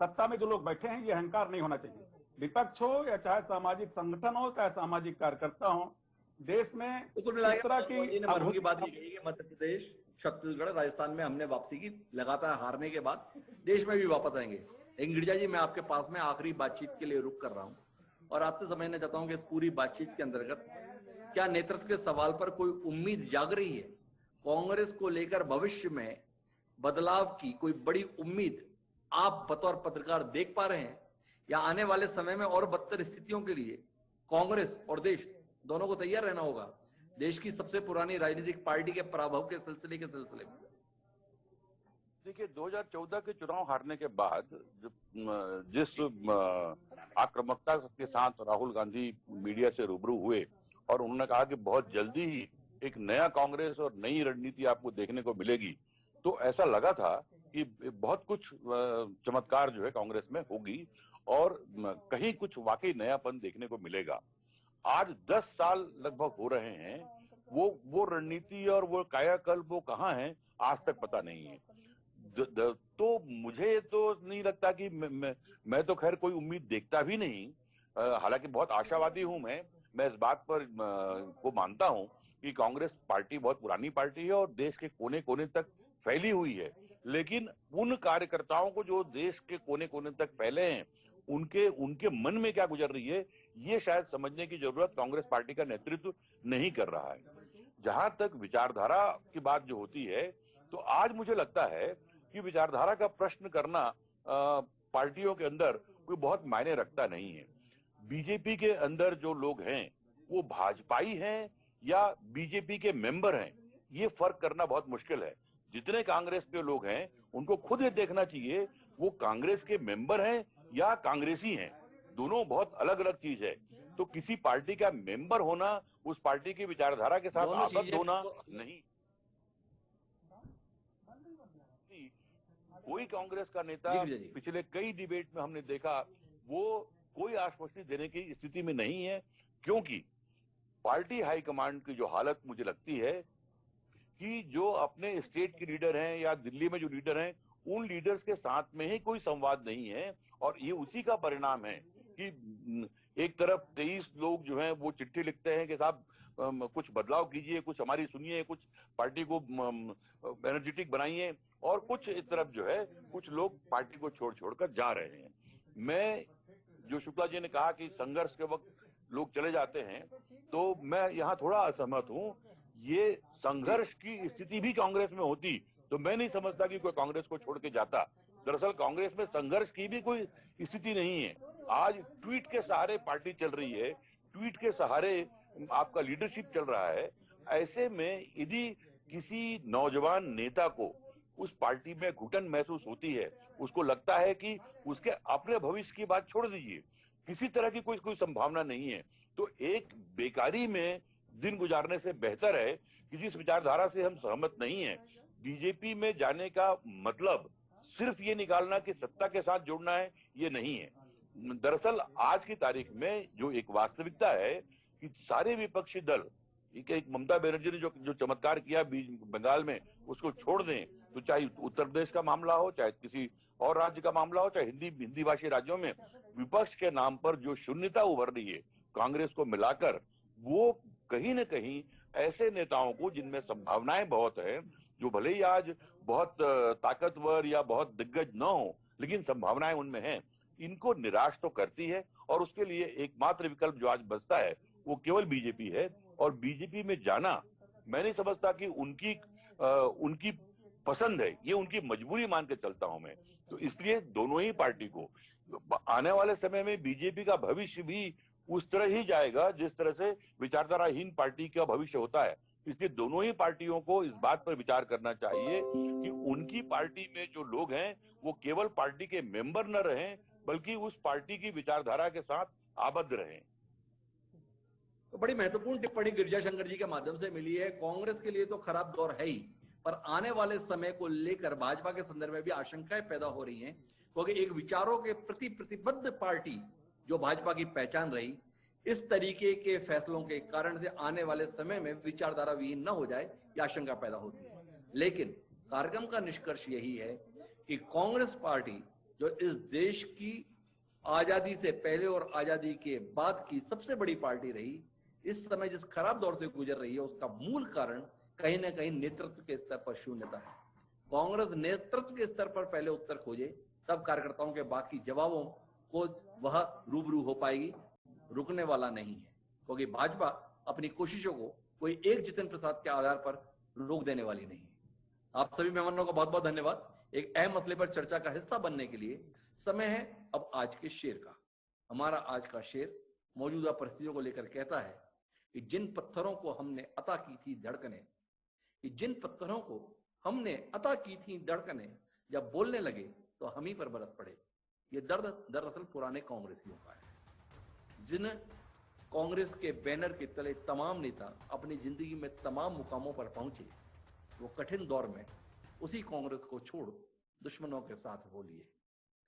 सत्ता में जो लोग बैठे हैं, ये अहंकार नहीं होना चाहिए। विपक्ष हो या चाहे सामाजिक संगठन हो, चाहे सामाजिक कार्यकर्ता हो, देश में इस तरह की बात मध्य प्रदेश, छत्तीसगढ़, राजस्थान में हमने वापसी की, लगातार हारने के बाद देश में भी वापस आएंगे। लेकिन गिरिजा जी, मैं आपके पास में आखिरी बातचीत के लिए रुक कर रहा हूं और आपसे समझना चाहता हूं कि इस पूरी बातचीत के अंतर्गत क्या नेतृत्व के सवाल पर कोई उम्मीद जाग रही है? कांग्रेस को लेकर भविष्य में बदलाव की कोई बड़ी उम्मीद आप बतौर पत्रकार देख पा रहे हैं, या आने वाले समय में और बदतर स्थितियों के लिए कांग्रेस और देश दोनों को तैयार रहना होगा, देश की सबसे पुरानी राजनीतिक पार्टी के पराभव के सिलसिले में? देखिए, 2014 के चुनाव हारने के बाद जिस आक्रामकता के साथ राहुल गांधी मीडिया से रूबरू हुए और उन्होंने कहा कि बहुत जल्दी ही एक नया कांग्रेस और नई रणनीति आपको देखने को मिलेगी, तो ऐसा लगा था कि बहुत कुछ चमत्कार जो है कांग्रेस में होगी और कहीं कुछ वाकई नयापन देखने को मिलेगा। आज 10 साल लगभग हो रहे हैं, वो रणनीति और वो कायाकल्प वो कहाँ है आज तक पता नहीं है। तो मुझे तो नहीं लगता कि मैं तो खैर कोई उम्मीद देखता भी नहीं, हालांकि बहुत आशावादी हूं मैं इस बात पर को मानता हूं कि कांग्रेस पार्टी बहुत पुरानी पार्टी है और देश के कोने कोने तक फैली हुई है, लेकिन उन कार्यकर्ताओं को जो देश के कोने कोने तक फैले हैं उनके मन में क्या गुजर रही है, ये शायद समझने की जरूरत कांग्रेस पार्टी का नेतृत्व नहीं कर रहा है। जहां तक विचारधारा की बात जो होती है, तो आज मुझे लगता है कि विचारधारा का प्रश्न करना पार्टियों के अंदर कोई बहुत मायने रखता नहीं है। बीजेपी के अंदर जो लोग हैं वो भाजपाई हैं या बीजेपी के मेंबर हैं, ये फर्क करना बहुत मुश्किल है। जितने कांग्रेस के लोग हैं उनको खुद ये देखना चाहिए वो कांग्रेस के मेंबर हैं या कांग्रेसी हैं, दोनों बहुत अलग अलग चीज है। तो तो किसी पार्टी का मेंबर होना उस पार्टी की विचारधारा के साथ आबद्ध होना नहीं। कोई कांग्रेस का नेता पिछले कई डिबेट में हमने देखा वो कोई आश्वासन देने की स्थिति में नहीं है, क्योंकि पार्टी हाईकमांड की जो हालत मुझे लगती है कि जो अपने स्टेट के लीडर हैं या दिल्ली में जो लीडर हैं उन लीडर्स के साथ में ही कोई संवाद नहीं है, और ये उसी का परिणाम है कि एक तरफ 23 लोग जो हैं वो चिट्ठी लिखते हैं कि साहब कुछ बदलाव कीजिए, कुछ हमारी सुनिए, कुछ पार्टी को एनर्जेटिक बनाइए, और कुछ इस तरफ जो है कुछ लोग पार्टी को छोड़कर जा रहे हैं। मैं जो शुक्ला जी ने कहा कि संघर्ष के वक्त लोग चले जाते हैं, तो मैं यहाँ थोड़ा असहमत हूँ। ये संघर्ष की स्थिति भी कांग्रेस में होती तो मैं नहीं समझता कि कोई कांग्रेस को छोड़ के जाता। दरअसल कांग्रेस में संघर्ष की भी कोई स्थिति नहीं है। आज ट्वीट के सहारे पार्टी चल रही है, ट्वीट के सहारे आपका लीडरशिप चल रहा है। ऐसे में यदि किसी नौजवान नेता को उस पार्टी में घुटन महसूस होती है, उसको लगता है कि उसके अपने भविष्य की बात छोड़ दीजिए, किसी तरह की कोई संभावना नहीं है, तो एक बेकारी में दिन गुजारने से बेहतर है कि जिस विचारधारा से हम सहमत नहीं है, बीजेपी में जाने का मतलब सिर्फ ये निकालना कि सत्ता के साथ जुड़ना है, ये नहीं है। दरअसल आज की तारीख में जो एक वास्तविकता है कि सारे विपक्षी दल, एक ममता बनर्जी ने जो चमत्कार किया बंगाल में, उसको छोड़ दें, तो चाहे उत्तर प्रदेश का मामला हो, चाहे किसी और राज्य का मामला हो, चाहे हिंदी भाषी राज्यों में विपक्ष के नाम पर जो शून्यता उभर रही है कांग्रेस को मिलाकर, वो कहीं न कहीं ऐसे नेताओं को जिनमें संभावनाएं बहुत है, जो भले ही आज बहुत ताकतवर या बहुत दिग्गज न हो, लेकिन संभावनाएं उनमें हैं, इनको निराश तो करती है। और उसके लिए एकमात्र विकल्प जो आज बचता है वो केवल बीजेपी है। और बीजेपी में जाना मैं नहीं समझता कि उनकी पसंद है, ये उनकी मजबूरी मान के चलता हूं मैं। तो इसलिए दोनों ही पार्टी को आने वाले समय में बीजेपी का भविष्य भी उस तरह ही जाएगा जिस तरह से विचारधाराहीन पार्टी का भविष्य होता है। इसलिए दोनों ही पार्टियों को इस बात पर विचार करना चाहिए कि उनकी पार्टी में जो लोग हैं वो केवल पार्टी के मेंबर न रहें, बल्कि उस पार्टी की विचारधारा के साथ आबद्ध रहें। तो बड़ी महत्वपूर्ण टिप्पणी गिरिजाशंकर जी के माध्यम से मिली है। कांग्रेस के लिए तो खराब दौर है ही, पर आने वाले समय को लेकर भाजपा के संदर्भ में भी आशंकाएं पैदा हो रही हैं, क्योंकि एक विचारों के प्रति प्रतिबद्ध पार्टी जो भाजपा की पहचान रही, इस तरीके के फैसलों के कारण से आने वाले समय में विचारधारा विहीन न हो जाए, यह आशंका पैदा होती है। लेकिन कार्यक्रम का निष्कर्ष यही है कि कांग्रेस पार्टी जो इस देश की आजादी से पहले और आजादी के बाद की सबसे बड़ी पार्टी रही, इस समय जिस खराब दौर से गुजर रही है, उसका मूल कारण कहीं ना कहीं नेतृत्व के स्तर पर शून्यता है। कांग्रेस नेतृत्व के स्तर पर पहले उत्तर खोजे, तब कार्यकर्ताओं के बाकी जवाबों को वह रूबरू हो पाएगी। रुकने वाला नहीं है, क्योंकि भाजपा अपनी कोशिशों को कोई एक जितेंद्र प्रसाद के आधार पर रोक देने वाली नहीं है। आप सभी मेहमानों का बहुत बहुत धन्यवाद। एक अहम मसले पर चर्चा का हिस्सा बनने के लिए समय है अब आज के शेर का। हमारा आज का शेर मौजूदा परिस्थितियों को लेकर कहता है कि जिन पत्थरों को हमने अता की थी धड़कने, जिन पत्थरों को हमने अता की थी धड़कने, जब बोलने लगे तो हम ही पर बरस पड़े। ये दर्द दरअसल पुराने कांग्रेसियों का है, जिन कांग्रेस के बैनर के तले तमाम नेता अपनी जिंदगी में तमाम मुकामों पर पहुंचे, वो कठिन दौर में उसी कांग्रेस को छोड़ दुश्मनों के साथ हो लिए।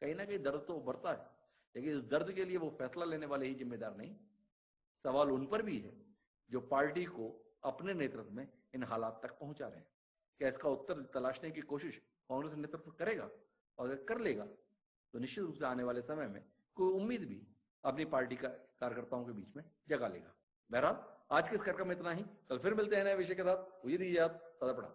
कहीं ना कहीं दर्द तो उभरता है, लेकिन इस दर्द के लिए वो फैसला लेने वाले ही जिम्मेदार नहीं। सवाल उन पर भी है जो पार्टी को अपने नेतृत्व में इन हालात तक पहुंचा रहे हैं। क्या इसका उत्तर तलाशने की कोशिश कांग्रेस नेतृत्व करेगा? और अगर कर लेगा तो निश्चित रूप से आने वाले समय में कोई उम्मीद भी अपनी पार्टी का कार्यकर्ताओं के बीच में जगा लेगा। बहरहाल आज के इस कार्यक्रम में इतना ही। कल फिर मिलते हैं नए विषय के साथ। मुझे दीजिए सदा प्रणाम।